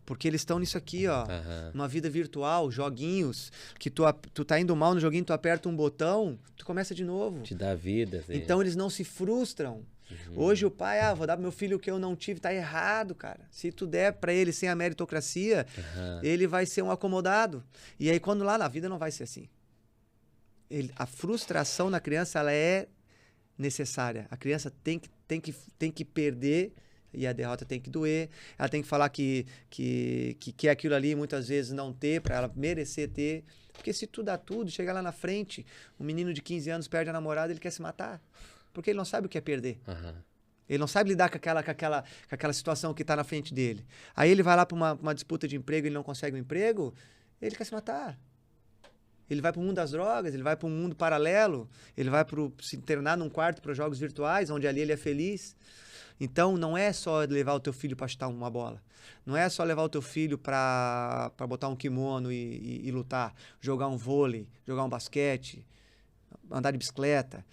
Porque eles estão nisso aqui, ó. Numa vida virtual, joguinhos, que tu tá indo mal no joguinho, tu aperta um botão, tu começa de novo. Te dá vida. Assim. Então eles não se frustram. Hoje o pai, vou dar pro meu filho o que eu não tive, tá errado, cara. Se tu der pra ele sem a meritocracia, ele vai ser um acomodado. E aí quando lá na vida não vai ser assim. A frustração na criança, ela é necessária. A criança tem que perder e a derrota tem que doer. Ela tem que falar que quer aquilo ali, muitas vezes não ter, para ela merecer ter. Porque se tu dá tudo, chega lá na frente, um menino de 15 anos perde a namorada, ele quer se matar. Porque ele não sabe o que é perder. Aham. Ele não sabe lidar com aquela situação que está na frente dele. Aí ele vai lá para uma disputa de emprego e ele não consegue um emprego, ele quer se matar. Ele vai para o mundo das drogas, ele vai para um mundo paralelo, ele vai se internar num quarto para jogos virtuais, onde ali ele é feliz. Então, não é só levar o teu filho para chutar uma bola. Não é só levar o teu filho para botar um kimono e lutar, jogar um vôlei, jogar um basquete, andar de bicicleta.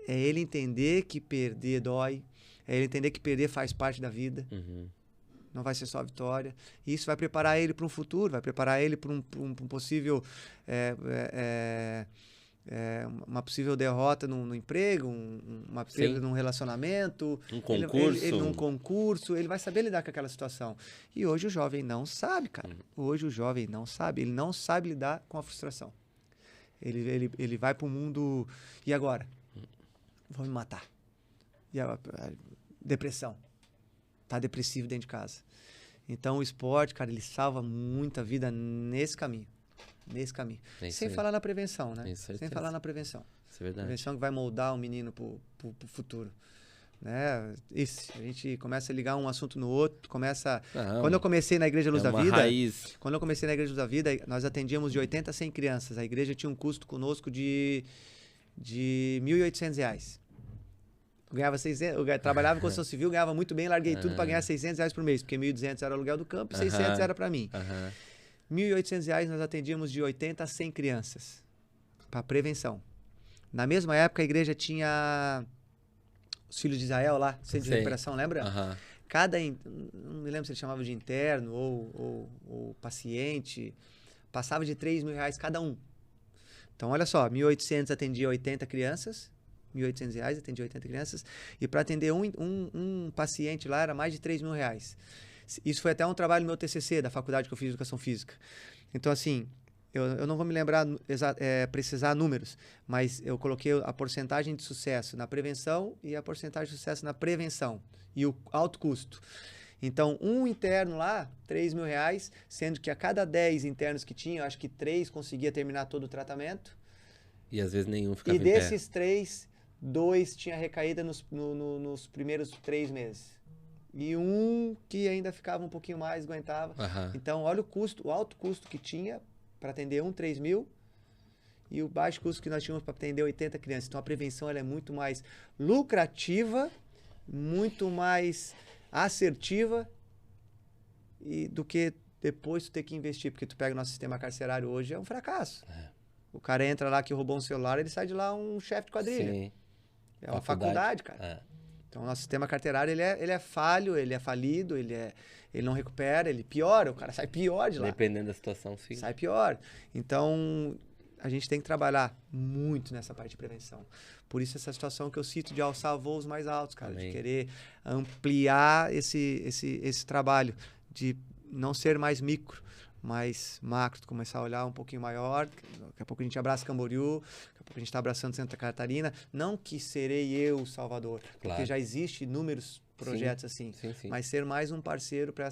É ele entender que perder dói, é ele entender que perder faz parte da vida. Uhum. Não vai ser só vitória. E isso vai preparar ele para um futuro, vai preparar ele para um possível... uma possível derrota no emprego, uma perda num relacionamento. Um concurso. Num concurso, ele vai saber lidar com aquela situação. E hoje o jovem não sabe, cara. Hoje o jovem não sabe. Ele não sabe lidar com a frustração. Ele vai para o mundo... E agora? Vão me matar. E a depressão. Tá depressivo dentro de casa. Então o esporte, cara, ele salva muita vida nesse caminho. Sem falar na prevenção, né? Sem falar na prevenção. Isso é verdade. Prevenção que vai moldar o menino pro futuro. Né? Isso, a gente começa a ligar um assunto no outro, Quando eu comecei na Igreja Luz da Vida, quando eu comecei na Igreja Luz da Vida, nós atendíamos de 80 a 100 crianças. A igreja tinha um custo conosco de R$ 1.800. Eu ganhava 600, eu trabalhava em construção civil, ganhava muito bem, larguei tudo para ganhar R$600 por mês, porque 1.200 era o aluguel do campo e 600 era para mim. R$ 1.800 nós atendíamos de 80 a 100 crianças para prevenção. Na mesma época a igreja tinha os filhos de Israel lá, centro de recuperação, lembra? Não me lembro se ele chamava de interno ou paciente, passava de R$3.000 cada um. Então olha só, 1.800 atendia 80 crianças, R$1.800, atendia 80 crianças, e para atender um paciente lá era mais de R$3.000. Isso foi até um trabalho no meu TCC, da faculdade que eu fiz de Educação Física. Então, assim, eu não vou me lembrar, precisar números, mas eu coloquei a porcentagem de sucesso na prevenção e a porcentagem de sucesso na prevenção, e o alto custo. Então, um interno lá, R$3.000, sendo que a cada 10 internos que tinha, eu acho que 3 conseguia terminar todo o tratamento. E às vezes nenhum ficava em pé. E desses 3, 2 tinha recaída nos primeiros 3 meses. E um que ainda ficava um pouquinho mais, aguentava. Então, olha o alto custo que tinha para atender 3.000 e o baixo custo que nós tínhamos para atender 80 crianças. Então, a prevenção ela é muito mais lucrativa, muito mais assertiva do que depois tu ter que investir. Porque tu pega o nosso sistema carcerário hoje, é um fracasso. O cara entra lá que roubou um celular, ele sai de lá um chefe de quadrilha. Sim. É uma faculdade, cara. Então, o nosso sistema carcerário, ele é falho, ele é falido, ele não recupera, ele piora, o cara sai pior de lá. Dependendo da situação, sim. Sai pior. Então, a gente tem que trabalhar muito nessa parte de prevenção. Por isso, essa situação que eu cito de alçar voos mais altos, cara. Amém. De querer ampliar esse trabalho, de não ser mais micro, mais macro, começar a olhar um pouquinho maior. Daqui a pouco a gente abraça Camboriú, daqui a pouco a gente está abraçando Santa Catarina. Não que serei eu o Salvador, porque já existe inúmeros projetos assim, mas ser mais um parceiro para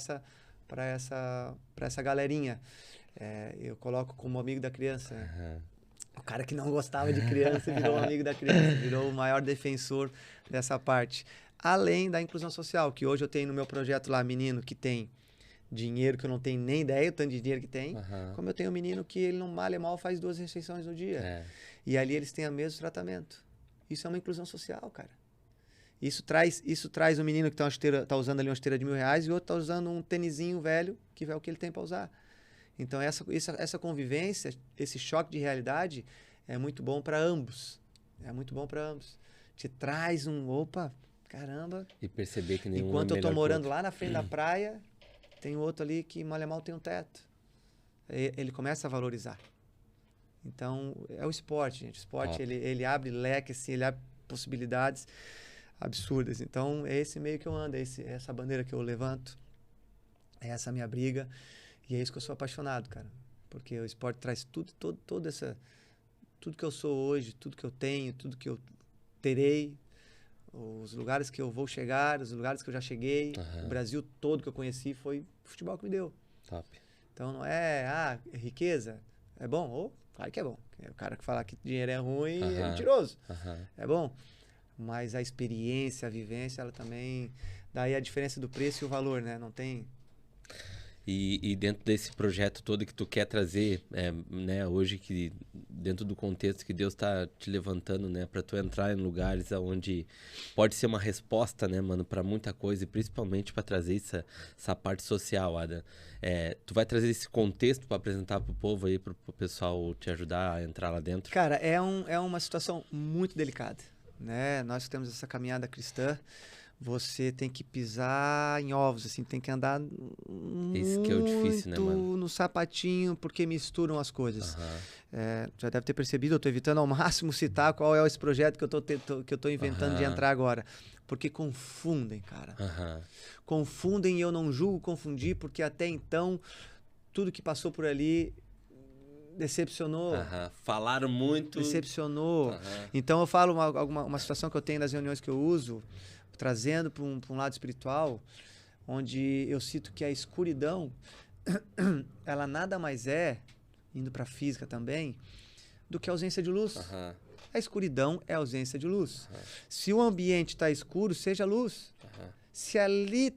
essa galerinha. Eu coloco como amigo da criança. O cara que não gostava de criança virou um amigo da criança, virou o maior defensor dessa parte. Além da inclusão social, que hoje eu tenho no meu projeto lá, menino que tem dinheiro que eu não tenho nem ideia, o tanto de dinheiro que tem, como eu tenho um menino que ele não mal e mal faz 2 refeições no dia. E ali eles têm o mesmo tratamento. Isso é uma inclusão social, cara. Isso traz um menino que tá usando ali uma esteira de R$1.000 e o outro tá usando um tênisinho velho, que é o que ele tem para usar. Então essa convivência, esse choque de realidade é muito bom para ambos. É muito bom para ambos. Te traz opa, caramba. E perceber que nenhum enquanto eu tô morando lá na frente da praia, tem outro ali que mal e mal tem um teto. Ele começa a valorizar. Então, é o esporte, gente. O esporte, ele abre leque, assim, ele abre possibilidades absurdas. Então, é esse meio que eu ando, é essa bandeira que eu levanto, é essa minha briga. E é isso que eu sou apaixonado, cara. Porque o esporte traz tudo que eu sou hoje, tudo que eu tenho, tudo que eu terei. Os lugares que eu vou chegar, os lugares que eu já cheguei, o Brasil todo que eu conheci foi o futebol que me deu. Top. Então não é, riqueza, é bom? Claro que é bom. O cara que fala que dinheiro é ruim é mentiroso. É bom. Mas a experiência, a vivência, ela também... Daí a diferença do preço e o valor, né? Não tem... E dentro desse projeto todo que tu quer trazer, né, hoje, que dentro do contexto que Deus está te levantando, né, para tu entrar em lugares onde pode ser uma resposta, né, mano, para muita coisa, e principalmente para trazer essa parte social, Adam. Tu vai trazer esse contexto para apresentar pro povo aí, pro pessoal te ajudar a entrar lá dentro? Cara, é uma situação muito delicada, né? Nós que temos essa caminhada cristã, você tem que pisar em ovos, assim, tem que andar Isso que é o difícil, né, mano? no sapatinho, porque misturam as coisas. Já deve ter percebido, eu estou evitando ao máximo citar qual é esse projeto que eu tô inventando de entrar agora. Porque confundem, cara. Confundem, e eu não julgo confundir, porque até então, tudo que passou por ali decepcionou. Falaram muito. Decepcionou. Então eu falo uma situação que eu tenho nas reuniões que eu uso, trazendo para um lado espiritual, onde eu cito que a escuridão, ela nada mais é, indo para a física também, do que a ausência de luz. A escuridão é a ausência de luz. Se o ambiente está escuro, seja luz. Se ali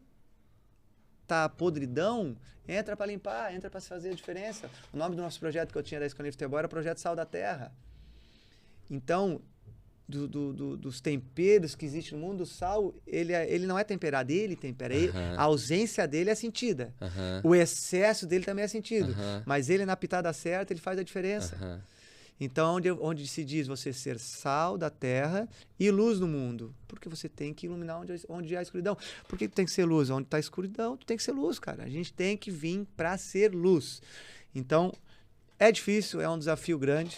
está a podridão, entra para limpar, entra para fazer a diferença. O nome do nosso projeto que eu tinha da Escolinha de Futebol era o Projeto Sal da Terra. Então, dos temperos que existem no mundo, o sal, ele não é temperado, ele tempera. A ausência dele é sentida. O excesso dele também é sentido. Mas ele, na pitada certa, ele faz a diferença. Então, onde se diz você ser sal da terra e luz no mundo? Porque você tem que iluminar onde há escuridão. Por que tem que ser luz? Onde está escuridão, tu tem que ser luz, cara. A gente tem que vir para ser luz. Então, é difícil, é um desafio grande.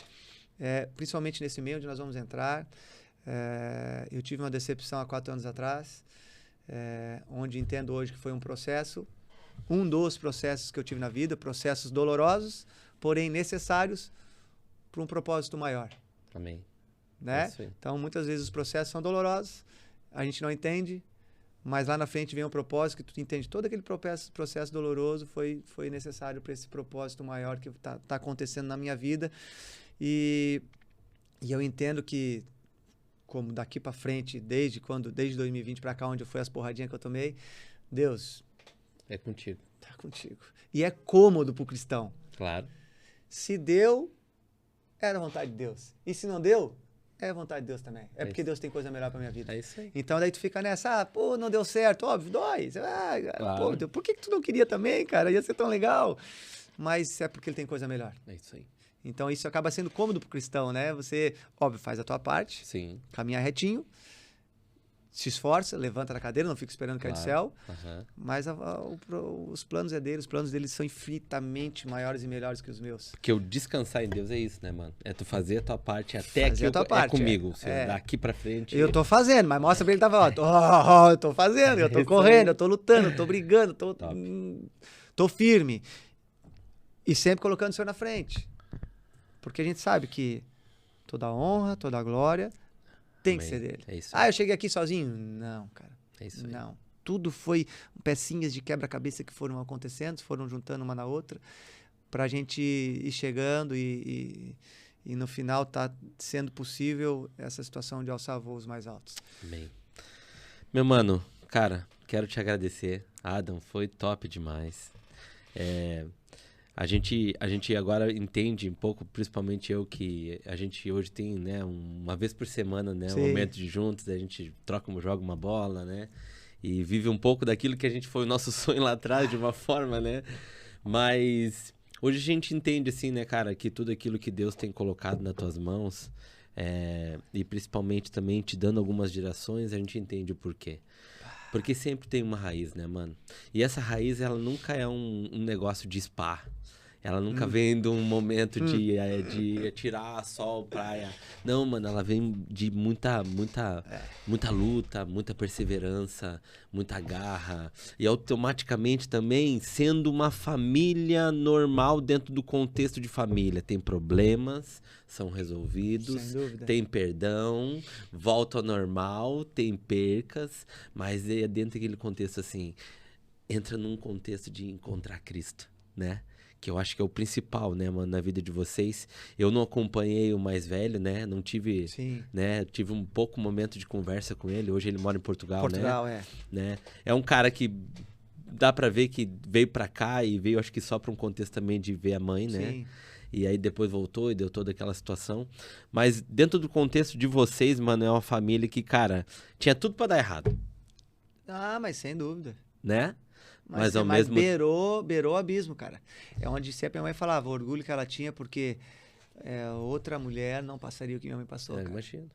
Principalmente nesse meio onde nós vamos entrar. Eu tive uma decepção há 4 anos atrás, onde entendo hoje que foi um dos processos que eu tive na vida, processos dolorosos, porém necessários para um propósito maior. Amém. Né? Então, muitas vezes os processos são dolorosos, a gente não entende, mas lá na frente vem um propósito que tu entende. Todo aquele processo doloroso foi necessário para esse propósito maior que está acontecendo na minha vida. E eu entendo que, como daqui para frente, desde 2020 para cá, onde foi as porradinhas que eu tomei, Deus... É contigo. Tá contigo. E é cômodo pro cristão. Claro. Se deu, era a vontade de Deus. E se não deu, é a vontade de Deus também. É porque Deus tem coisa melhor pra minha vida. É isso aí. Então daí tu fica nessa, não deu certo, óbvio, dói. Claro. Pô, por que tu não queria também, cara? Ia ser tão legal. Mas é porque ele tem coisa melhor. É isso aí. Então isso acaba sendo cômodo pro cristão, né? Você, óbvio, faz a tua parte, caminha retinho, se esforça, levanta da cadeira, não fica esperando cair do céu, mas os planos dele, os planos dele são infinitamente maiores e melhores que os meus. Porque o descansar em Deus é isso, né, mano? É tu fazer a tua parte, até aqui é comigo, daqui pra frente. Eu tô fazendo, mas mostra pra ele, eu tô fazendo, eu tô correndo, eu tô lutando, eu tô brigando, tô firme. E sempre colocando o Senhor na frente. Porque a gente sabe que toda honra, toda glória tem que ser dele. É isso aí. Eu cheguei aqui sozinho? Não, cara. É isso aí. Não. Tudo foi pecinhas de quebra-cabeça que foram acontecendo, foram juntando uma na outra, pra gente ir chegando e no final tá sendo possível essa situação de alçar voos mais altos. Amém. Meu mano, cara, quero te agradecer. Adam, foi top demais. A gente agora entende um pouco, principalmente eu, que a gente hoje tem, né, uma vez por semana, né, um momento de juntos, a gente joga uma bola, né, e vive um pouco daquilo que a gente foi o nosso sonho lá atrás, de uma forma, né, mas hoje a gente entende, assim, né, cara, que tudo aquilo que Deus tem colocado nas tuas mãos, e principalmente também te dando algumas direções, a gente entende o porquê. Porque sempre tem uma raiz, né, mano? E essa raiz, ela nunca é um negócio de spa. Ela nunca vem de um momento de tirar sol, praia. Não, mano, ela vem de muita luta, muita perseverança, muita garra. E automaticamente também sendo uma família normal dentro do contexto de família. Tem problemas, são resolvidos, Sem dúvida. tem perdão, volta ao normal, tem percas, mas é dentro daquele contexto assim, entra num contexto de encontrar Cristo, né? Que eu acho que é o principal, né, mano, na vida de vocês. Eu não acompanhei o mais velho, né? Não tive, Sim. né? Tive um pouco momento de conversa com ele. Hoje ele mora em Portugal, Portugal, né? É um cara que dá pra ver que veio pra cá e veio, acho que só pra um contexto também de ver a mãe, né? Sim. E aí depois voltou e deu toda aquela situação. Mas dentro do contexto de vocês, mano, é uma família que, cara, tinha tudo pra dar errado, Ah, mas sem dúvida. né? Mas ao mesmo beirou o abismo, cara. É onde sempre minha mãe falava, o orgulho que ela tinha, porque outra mulher não passaria o que minha mãe passou, Eu cara. imagino.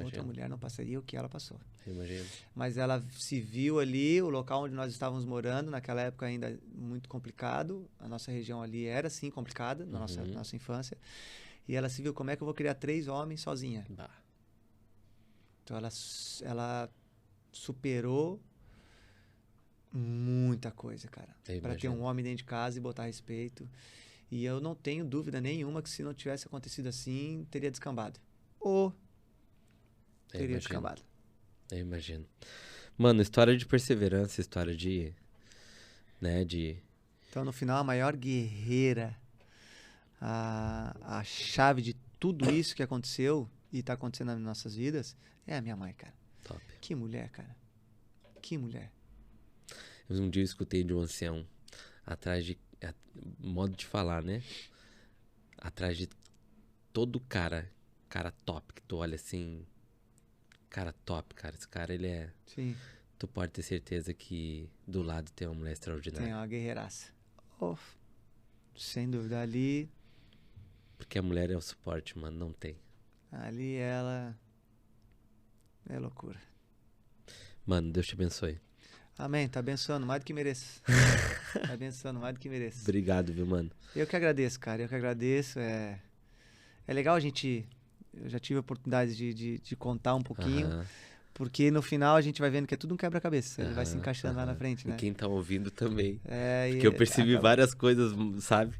Outra mulher não passaria o que ela passou. Eu imagino. Mas ela se viu ali, o local onde nós estávamos morando, naquela época ainda muito complicado. A nossa região ali era, sim, complicada, na nossa infância. E ela se viu, como é que eu vou criar 3 homens sozinha? Bah. Então ela superou muita coisa, cara. Para ter um homem dentro de casa e botar respeito. E eu não tenho dúvida nenhuma que se não tivesse acontecido assim, teria descambado. Ou teria descambado. Eu imagino. Mano, história de perseverança, história de... né, de... Então, no final, a maior guerreira, a chave de tudo isso que aconteceu e tá acontecendo nas nossas vidas é a minha mãe, cara. Top. Que mulher, cara. Que mulher. Um dia eu escutei de um ancião, atrás de... modo de falar, né? Atrás de todo cara top, que tu olha assim... Cara top, cara. Esse cara, ele é... Sim. Tu pode ter certeza que do lado tem uma mulher extraordinária. Tem uma guerreiraça. Oh, sem dúvida. Ali... Porque a mulher é o suporte, mano. Não tem. Ali ela... é loucura. Mano, Deus te abençoe. Amém. Tá abençoando mais do que mereço. Tá abençoando mais do que mereço. Obrigado, viu, mano? Eu que agradeço, cara. Eu que agradeço. É legal a gente... Eu já tive a oportunidade de contar um pouquinho, porque no final a gente vai vendo que é tudo um quebra-cabeça. Ele vai se encaixando lá na frente, né? E quem tá ouvindo também. É, porque eu percebi várias coisas, sabe?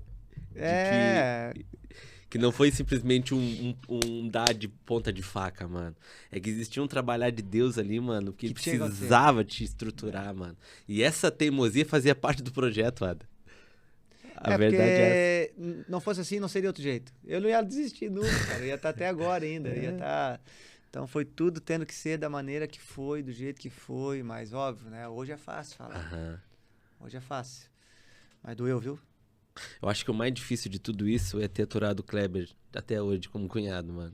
Que não foi simplesmente um dar de ponta de faca, mano. É que existia um trabalhar de Deus ali, mano, que ele precisava te estruturar, mano. E essa teimosia fazia parte do projeto, Ada. A verdade é essa. Não fosse assim, não seria outro jeito. Eu não ia desistir nunca, cara. Eu ia estar até agora ainda. Ia estar... Então foi tudo tendo que ser da maneira que foi, do jeito que foi, mas óbvio, né? Hoje é fácil falar. Hoje é fácil. Mas doeu, viu? Eu acho que o mais difícil de tudo isso é ter aturado o Kleber até hoje como cunhado, mano.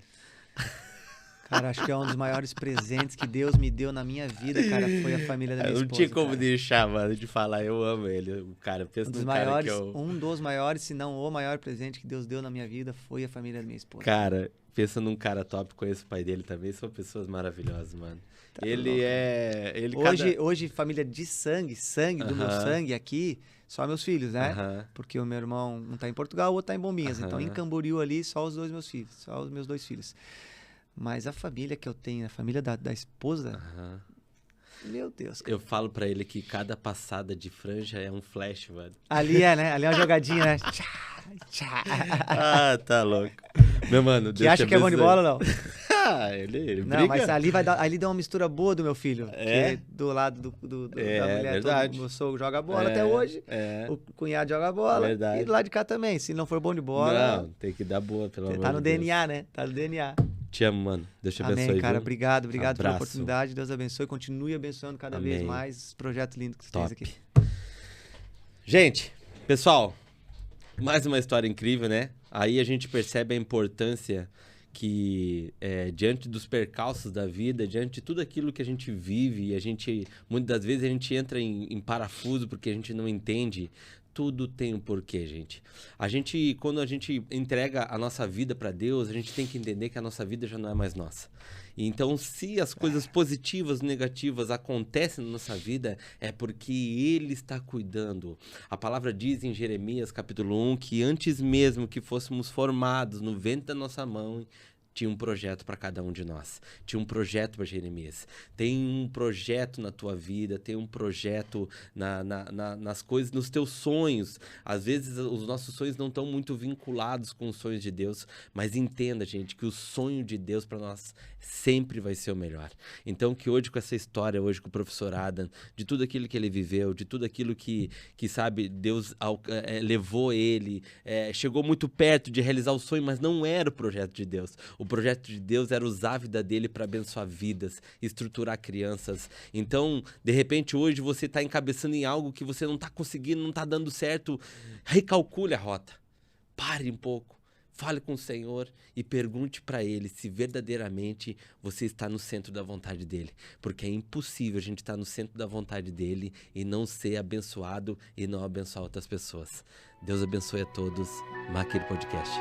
Cara, acho que é um dos maiores presentes que Deus me deu na minha vida, cara, foi a família da minha esposa. Não tinha como cara. deixar, mano, de falar, eu amo ele. O cara, pensa no cara que eu... Um dos maiores, se não o maior presente que Deus deu na minha vida foi a família da minha esposa. Cara, pensa num cara top, conheço o pai dele também, são pessoas maravilhosas, mano. Tá ele louco. é... Ele Hoje, família de sangue do meu sangue aqui, só meus filhos, né? Porque o meu irmão um tá em Portugal, o outro tá em Bombinhas. Então, em Camboriú ali, só os dois meus filhos, só os meus 2 filhos. Mas a família que eu tenho, a família da esposa, meu Deus, cara. Eu falo pra ele que cada passada de franja é um flash, mano. Ali é, né? Ali é uma jogadinha, né? Ah, tá louco. Meu mano, que acha que é bom de bola, não? ele não, briga. mas ali dá uma mistura boa do meu filho. É? Que do lado da mulher, verdade. O meu sogro joga bola até hoje. O cunhado joga bola. Verdade. E do lado de cá também. Se não for bom de bola... Não, tem que dar boa, pelo amor de Deus. Tá no DNA, né? Tá no DNA. Te amo, mano. Deus te abençoe. Amém, cara. Viu? Obrigado Abraço. pela oportunidade. Deus abençoe. Continue abençoando cada vez mais esse projeto lindo que você fez aqui. Gente, pessoal, mais uma história incrível, né? Aí a gente percebe a importância que diante dos percalços da vida, diante de tudo aquilo que a gente vive, e muitas das vezes a gente entra em parafuso porque a gente não entende tudo tem um porquê, gente. Quando a gente entrega a nossa vida para Deus, a gente tem que entender que a nossa vida já não é mais nossa. Então, se as coisas positivas, negativas acontecem na nossa vida, é porque Ele está cuidando. A palavra diz em Jeremias, capítulo 1, que antes mesmo que fôssemos formados no ventre da nossa mãe, tinha um projeto para cada um de nós. Tinha um projeto para Jeremias. Tem um projeto na tua vida, tem um projeto nas coisas, nos teus sonhos. Às vezes os nossos sonhos não estão muito vinculados com os sonhos de Deus, mas entenda, gente, que o sonho de Deus para nós sempre vai ser o melhor. Então, que hoje com essa história, hoje com o professor Adam, de tudo aquilo que ele viveu, de tudo aquilo que sabe, Deus levou ele, chegou muito perto de realizar o sonho, mas não era o projeto de Deus. O projeto de Deus era usar a vida dele para abençoar vidas, estruturar crianças. Então, de repente, hoje você está encabeçando em algo que você não está conseguindo, não está dando certo. Recalcule a rota. Pare um pouco. Fale com o Senhor e pergunte para Ele se verdadeiramente você está no centro da vontade dEle. Porque é impossível a gente estar no centro da vontade dEle e não ser abençoado e não abençoar outras pessoas. Deus abençoe a todos. Maquir Podcast.